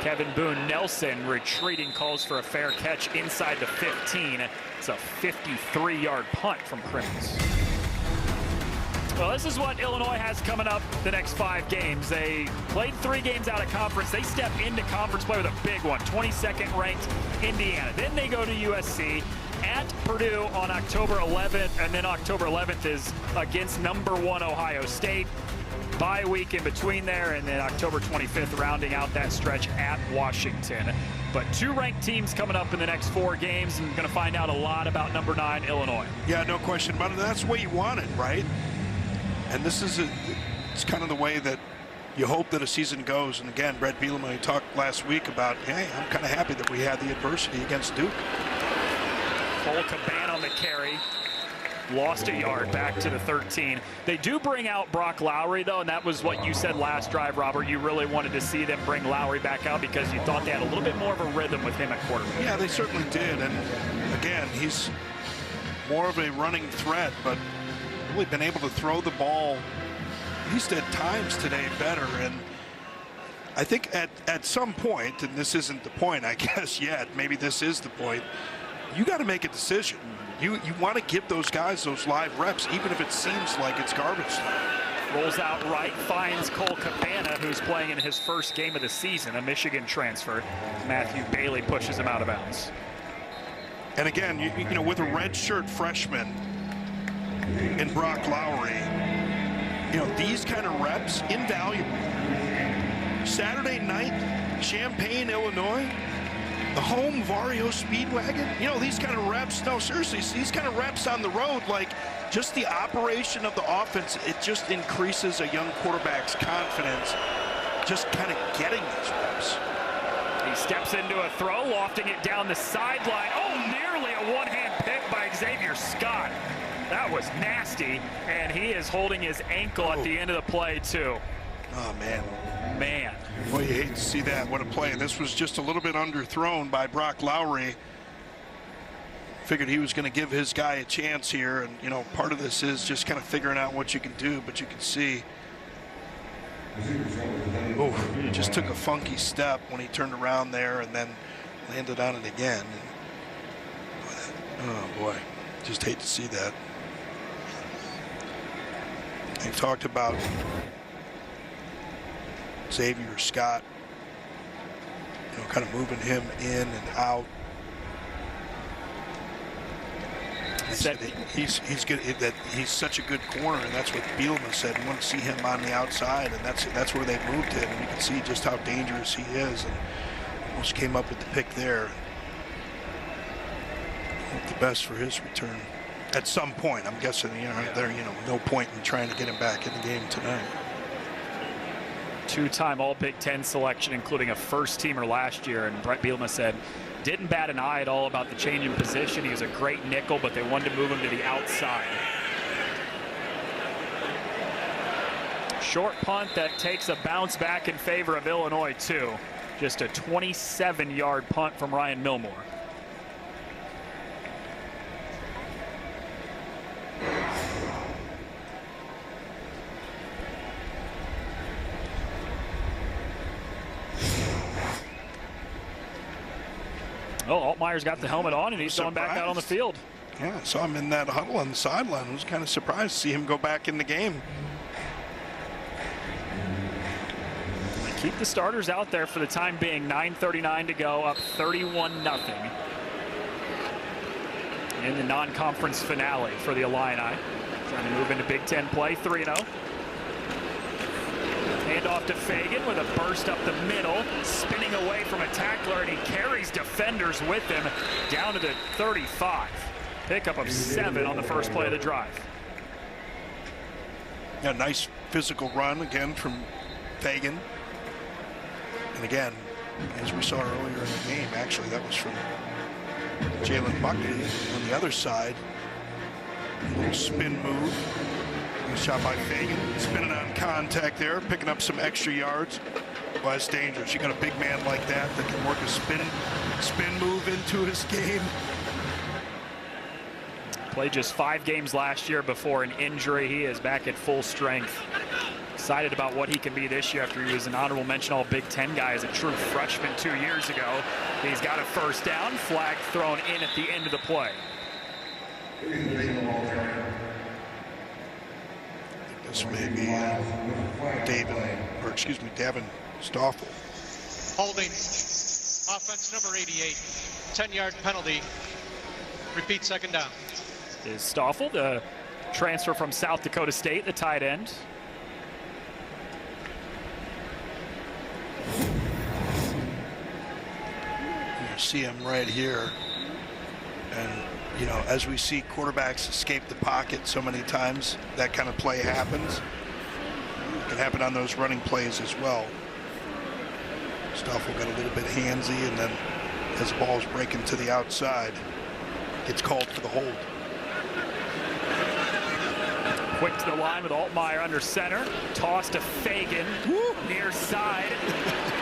Kevin Boone Nelson retreating, calls for a fair catch inside the 15. It's a 53-yard punt from Crimmins. Well, this is what Illinois has coming up the next 5 games. They played 3 games out of conference. They step into conference play with a big one, 22nd ranked Indiana. Then they go to USC, at Purdue on October 11th, and then October 11th is against number 1 Ohio State. Bye week in between there, and then October 25th rounding out that stretch at Washington. But 2 ranked teams coming up in the next 4 games, and going to find out a lot about number 9 Illinois. Yeah, no question about it. That's the way you want it, right? And this is it's kind of the way that you hope that a season goes. And again, Brett Bielema talked last week about, hey, I'm kind of happy that we had the adversity against Duke. Cole Caban on the carry. Lost a yard back to the 13. They do bring out Brock Lowry, though, and that was what you said last drive, Robert. You really wanted to see them bring Lowry back out because you thought they had a little bit more of a rhythm with him at quarterback. Yeah, they certainly did. And again, he's more of a running threat, but really been able to throw the ball at least at times today better. And I think at some point, and this isn't the point, I guess, yet, maybe this is the point, you got to make a decision. You want to give those guys those live reps, even if it seems like it's garbage time. Rolls out right, finds Cole Cabana, who's playing in his first game of the season, a Michigan transfer. Matthew Bailey pushes him out of bounds. And again, you know, with a redshirt freshman in Brock Lowry, you know, these kind of reps, invaluable. Saturday night, Champaign, Illinois, the home Vario Speedwagon. You know, these kind of reps, no, seriously, these kind of reps on the road, like just the operation of the offense, it just increases a young quarterback's confidence, just kind of getting these reps. He steps into a throw, lofting it down the sideline. Oh, nearly a one-hand pick by Xavier Scott. That was nasty, and he is holding his ankle at the end of the play, too. Oh, man. Man. Well, you hate to see that. What a play. And this was just a little bit underthrown by Brock Lowry. Figured he was going to give his guy a chance here. And, you know, part of this is just kind of figuring out what you can do. But you can see, oh, he just took a funky step when he turned around there and then landed on it again. And, oh, boy. Just hate to see that. They talked about Xavier Scott, you know, kind of moving him in and out. He's good. That he's such a good corner, and that's what Bielema said. We want to see him on the outside, and that's where they moved him. And you can see just how dangerous he is, and almost came up with the pick there. Hope the best for his return. At some point, I'm guessing, you know, there, you know, no point in trying to get him back in the game tonight. 2-time All-Big Ten selection, including a first-teamer last year, and Brett Bielema said didn't bat an eye at all about the change in position. He was a great nickel, but they wanted to move him to the outside. Short punt that takes a bounce back in favor of Illinois, too. Just a 27-yard punt from Ryan Milmore. Oh, Altmyer's got the helmet on, and he's going back out on the field. Yeah, so I'm in that huddle on the sideline. I was kind of surprised to see him go back in the game. They keep the starters out there for the time being. 9:39 to go, up 31-0 in the non-conference finale for the Illini. Trying to move into Big Ten play, 3-0. Hand off to Fagan with a burst up the middle, spinning away from a tackler, and he carries defenders with him down to the 35. Pickup of 7 on the first play of the drive. Yeah, nice physical run again from Fagan. And again, as we saw earlier in the game, actually that was from Jalen Buckley on the other side. A little spin move. Nice shot by Fagan, spinning on contact there, picking up some extra yards. Well, it's dangerous. You got a big man like that that can work a spin move into his game. Played just 5 games last year before an injury. He is back at full strength. Excited about what he can be this year after he was an honorable mention all Big Ten guy as a true freshman 2 years ago. He's got a first down, flag thrown in at the end of the play. This may be Davin Stoffel. Holding. Offense number 88. 10-yard penalty. Repeat, second down. Is Stoffel, the transfer from South Dakota State, the tight end. You see him right here. And, you know, as we see quarterbacks escape the pocket so many times, that kind of play happens. It can happen on those running plays as well. Stoffel got a little bit handsy, and then as the ball's breaking to the outside, gets called for the hold. Quick to the line with Altmyer under center. Toss to Fagan. Near side.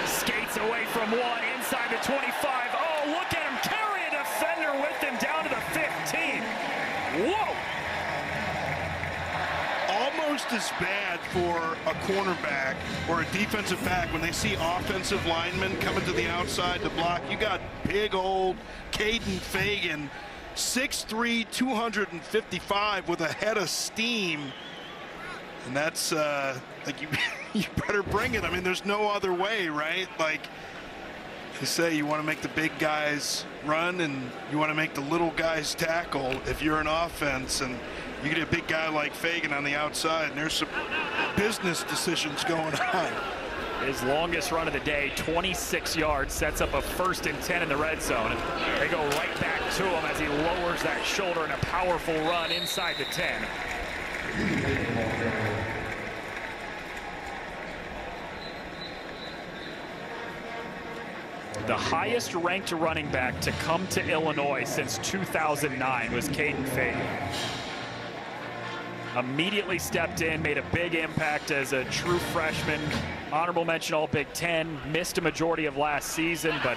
Skates away from one. Inside the 25. Oh, look at him carry a defender with him down to the 15. Whoa! Almost as bad for a cornerback or a defensive back when they see offensive linemen coming to the outside to block. You got big old Caden Fagan, 6'3", 255 with a head of steam. And that's like you better bring it. I mean, there's no other way, right? Like you say, you want to make the big guys run and you want to make the little guys tackle if you're an offense, and you get a big guy like Fagan on the outside, and there's some business decisions going on. His longest run of the day, 26 yards, sets up a 1st and 10 in the red zone. They go right back to him as he lowers that shoulder in a powerful run inside the 10. The highest ranked running back to come to Illinois since 2009 was Caden Fagan. Immediately stepped in, made a big impact as a true freshman. Honorable mention all Big Ten, missed a majority of last season, but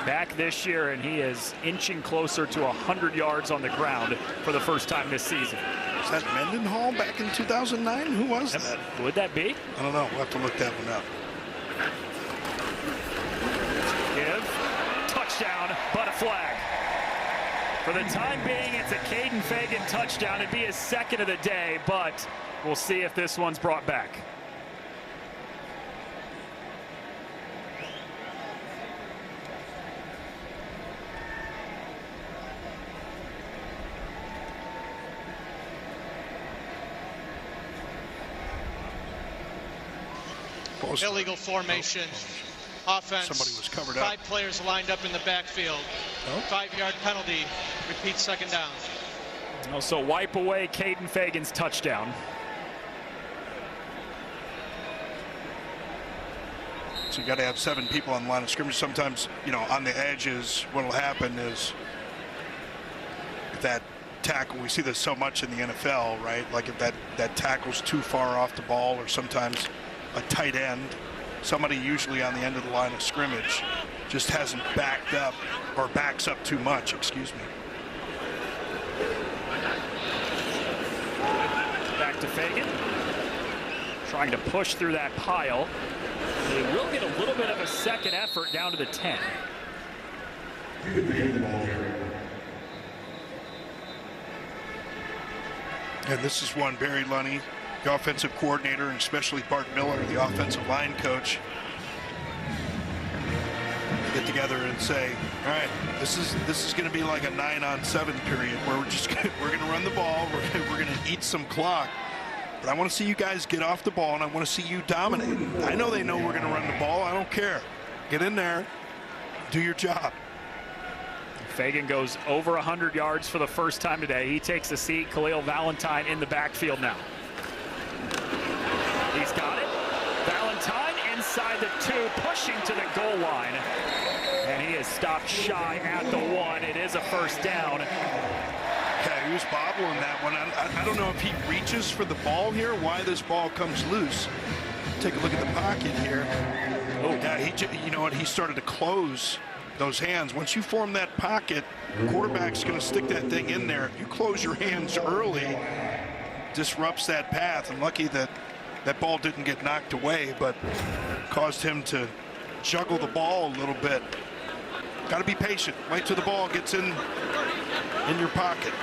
back this year, and he is inching closer to 100 yards on the ground for the first time this season. Is that Mendenhall back in 2009? Who was that? Would that be? I don't know. We'll have to look that one up. Touchdown, but a flag. For the time being, it's a Caden Fagan touchdown. It'd be his 2nd of the day, but we'll see if this one's brought back. Illegal formation. Offense. Somebody was covered up. 5 players lined up in the backfield. 5-yard penalty. Repeat, second down. Also wipe away Caden Fagan's touchdown. So you got to have 7 people on the line of scrimmage. Sometimes, you know, on the edges, what will happen is that tackle, we see this so much in the NFL, right? Like if that tackle's too far off the ball, or sometimes a tight end, somebody usually on the end of the line of scrimmage just hasn't backed up, or backs up too much, excuse me. Back to Fagan. Trying to push through that pile. They will get a little bit of a second effort down to the 10. And this is one Barry Lunny, the offensive coordinator, and especially Bart Miller, the offensive line coach, get together and say, all right, this is going to be like a 9-on-7 period where we're going to run the ball, we're going to eat some clock, but I want to see you guys get off the ball, and I want to see you dominate. I know they know we're going to run the ball. I don't care. Get in there, do your job. Fagan goes over 100 yards for the first time today. He takes a seat. Khalil Valentine in the backfield now. He's got it. Valentine inside the 2, pushing to the goal line. And he is stopped shy at the 1. It is a first down. Yeah, he was bobbling that one. I don't know if he reaches for the ball here, why this ball comes loose. Take a look at the pocket here. Oh, yeah, you know what? He started to close those hands. Once you form that pocket, the quarterback's going to stick that thing in there. If you close your hands early, disrupts that path. And lucky that that ball didn't get knocked away, but caused him to juggle the ball a little bit. Got to be patient. Wait till the ball gets in your pocket.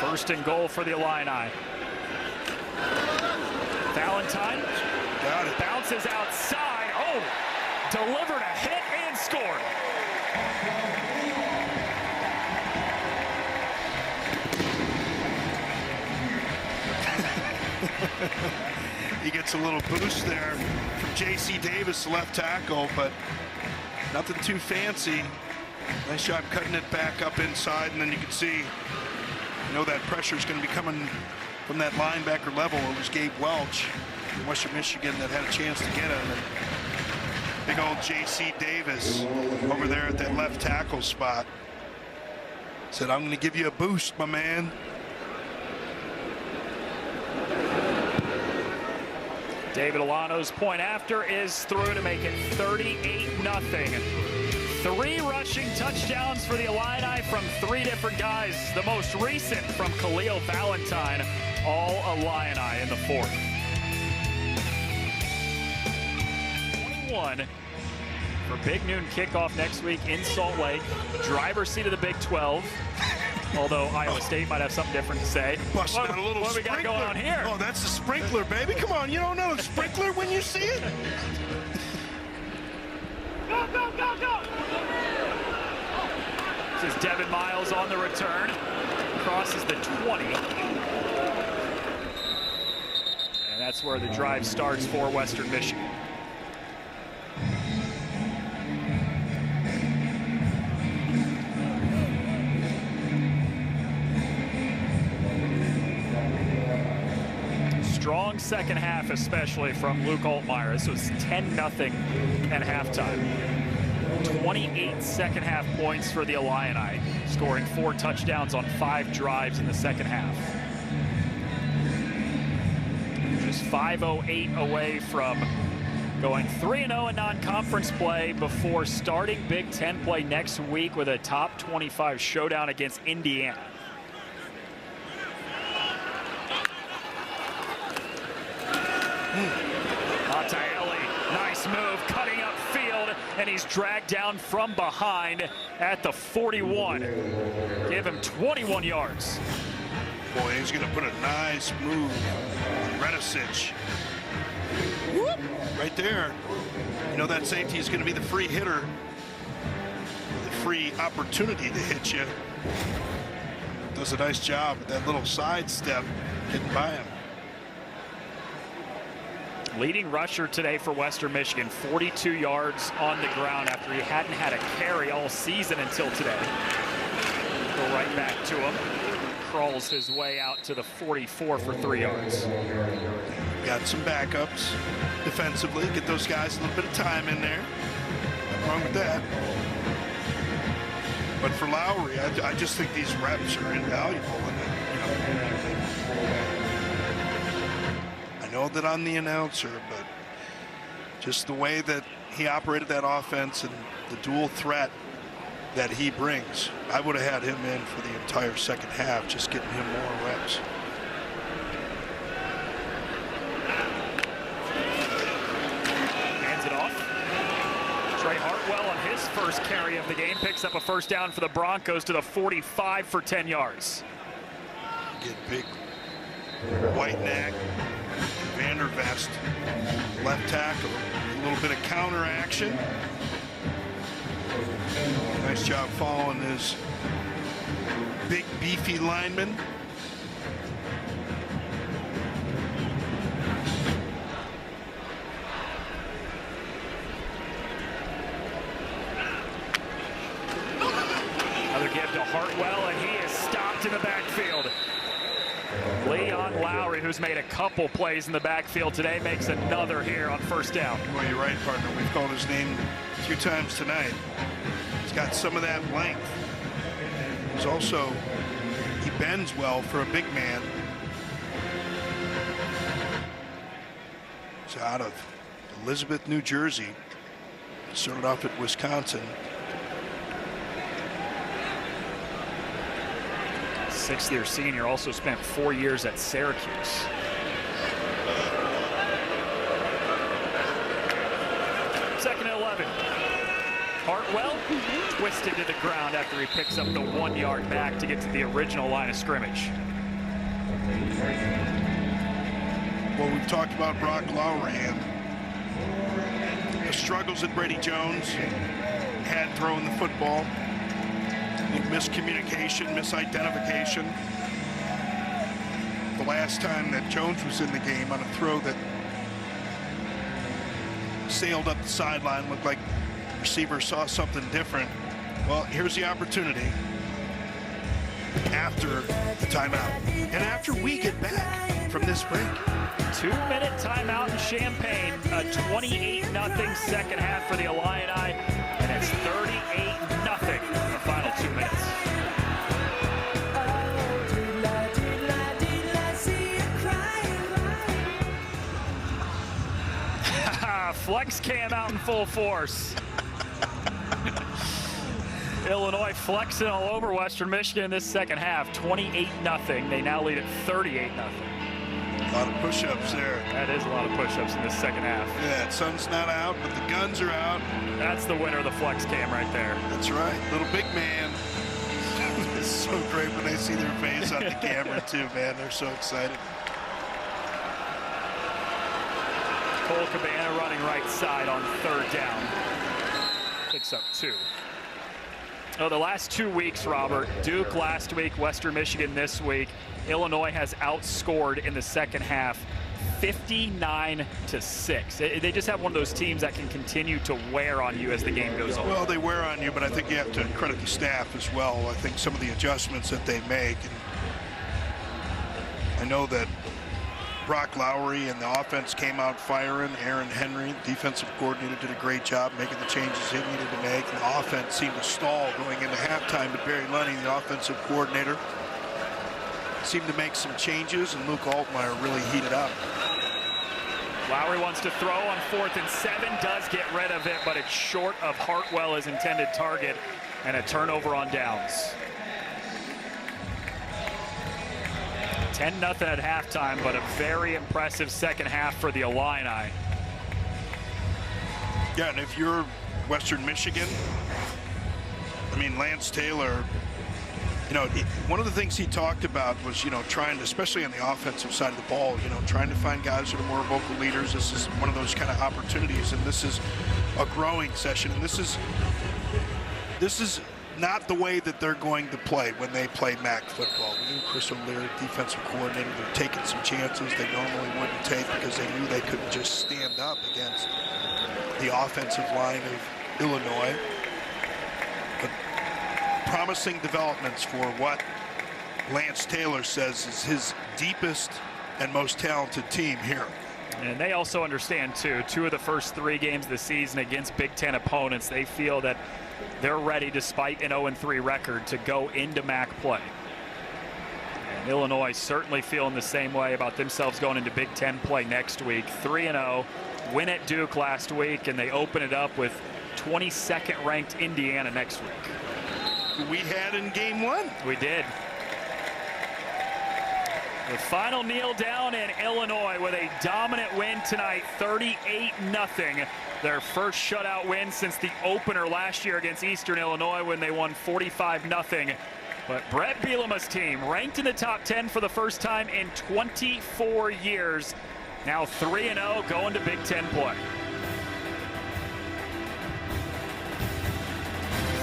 First and goal for the Illini. Valentine Got it. bounces outside. Oh, delivered a hit and scored. He gets a little boost there from J.C. Davis, the left tackle, but nothing too fancy. Nice job cutting it back up inside, and then you can see, you know, that pressure is going to be coming from that linebacker level. It was Gabe Welch from Western Michigan that had a chance to get him. And big old J.C. Davis over there at that left tackle spot said, "I'm going to give you a boost, my man." David Alano's point after is through to make it 38-0. 3 rushing touchdowns for the Illini from 3 different guys. The most recent from Khalil Valentine, all Illini in the 4th. 21 for Big Noon kickoff next week in Salt Lake. Driver's seat of the Big 12. Although Iowa State might have something different to say. Busting out a little what we got going on here? Oh, that's the sprinkler, baby. Come on, you don't know a sprinkler when you see it? Go, go, go, go! This is Devin Miles on the return. Crosses the 20. And that's where the drive starts for Western Michigan. Strong second half, especially from Luke Altmyer. This was 10-0 at halftime. 28 second half points for the Illini, scoring 4 touchdowns on 5 drives in the second half. Just 5:08 away from going 3-0 in non-conference play before starting Big Ten play next week with a top 25 showdown against Indiana. Nice move, cutting up field, and he's dragged down from behind at the 41. Give him 21 yards. Boy, he's going to put a nice move on Redisic. Right there. You know that safety is going to be the free hitter. The free opportunity to hit you. Does a nice job with that little sidestep getting by him. Leading rusher today for Western Michigan, 42 yards on the ground after he hadn't had a carry all season until today. Go right back to him. Crawls his way out to the 44 for 3 yards. Got some backups defensively. Get those guys a little bit of time in there. Nothing wrong with that. But for Lowry, I just think these reps are invaluable. And, I know that I'm the announcer, but just the way that he operated that offense and the dual threat that he brings, I would have had him in for the entire second half, just getting him more reps. Hands it off. Trey Hartwell on his first carry of the game picks up a first down for the Broncos to the 45 for 10 yards. Get big Whiteneck, Vandervest, left tackle, a little bit of counter action. Nice job following his big beefy lineman. Another give to Hartwell, and he is stopped in the backfield. Leon Lowry, who's made a couple plays in the backfield today, makes another here on first down. Well, you're right, partner. We've called his name a few times tonight. He's got some of that length. He's also, he bends well for a big man. He's out of Elizabeth, New Jersey. Started off at Wisconsin. Sixth-year senior, also spent 4 years at Syracuse. Second and 11. Hartwell twisted to the ground after he picks up the 1 yard back to get to the original line of scrimmage. Well, we've talked about Brock Lowry and the struggles that Brady Jones had throwing the football. Miscommunication, misidentification. The last time that Jones was in the game on a throw that sailed up the sideline, looked like the receiver saw something different. Well, here's the opportunity after the timeout and after we get back from this break. 2-minute timeout in Champaign, a 28-0 second half for the Illini, and it's 38-0 in the final 2 minutes. Flex cam out in full force. Illinois flexing all over Western Michigan in this second half, 28-0. They now lead at 38-0. A lot of push-ups there. That is a lot of push-ups in this second half. Yeah, sun's not out, but the guns are out. That's the winner of the flex cam right there. That's right. Little big man. It's so great when they see their face on the camera too, man. They're so excited. Cole Cabana running right side on third down. Picks up 2. Oh, the last 2 weeks, Robert. Duke last week, Western Michigan this week. Illinois has outscored in the second half 59-6. They just have one of those teams that can continue to wear on you as the game goes on. Well, they wear on you, but I think you have to credit the staff as well. I think some of the adjustments that they make. And I know that Brock Lowry and the offense came out firing. Aaron Henry, defensive coordinator, did a great job making the changes he needed to make. And the offense seemed to stall going into halftime, but Barry Lunny, the offensive coordinator, seemed to make some changes, and Luke Altmyer really heated up. Lowry wants to throw on 4th and 7, does get rid of it, but it's short of Hartwell, his intended target, and a turnover on downs. 10-0 at halftime, but a very impressive second half for the Illini. Yeah, and if you're Western Michigan, I mean, Lance Taylor, you know, one of the things he talked about was, you know, trying to, especially on the offensive side of the ball, you know, trying to find guys that are more vocal leaders. This is one of those kind of opportunities, and this is a growing session. And this is not the way that they're going to play when they play MAC football. We knew Chris O'Leary, defensive coordinator, they're taking some chances they normally wouldn't take because they knew they couldn't just stand up against the offensive line of Illinois. But promising developments for what Lance Taylor says is his deepest and most talented team here. And they also understand, too, 2 of the first 3 games of the season against Big Ten opponents, they feel that they're ready, despite an 0-3 record, to go into MAC play. And Illinois certainly feeling the same way about themselves going into Big Ten play next week. 3-0, win at Duke last week, and they open it up with 22nd ranked Indiana next week. We had in game 1. We did. The final kneel down in Illinois with a dominant win tonight, 38-0. Their first shutout win since the opener last year against Eastern Illinois when they won 45-0. But Brett Bielema's team ranked in the top 10 for the first time in 24 years. Now 3-0 going to Big Ten play.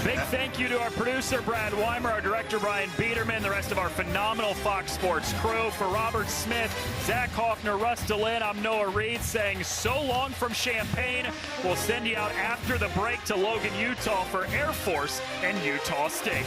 Big thank you to our producer, Brad Weimer, our director, Brian Biederman, the rest of our phenomenal Fox Sports crew. For Robert Smith, Zach Hoffner, Russ DeLynn, I'm Noah Reed saying so long from Champaign. We'll send you out after the break to Logan, Utah for Air Force and Utah State.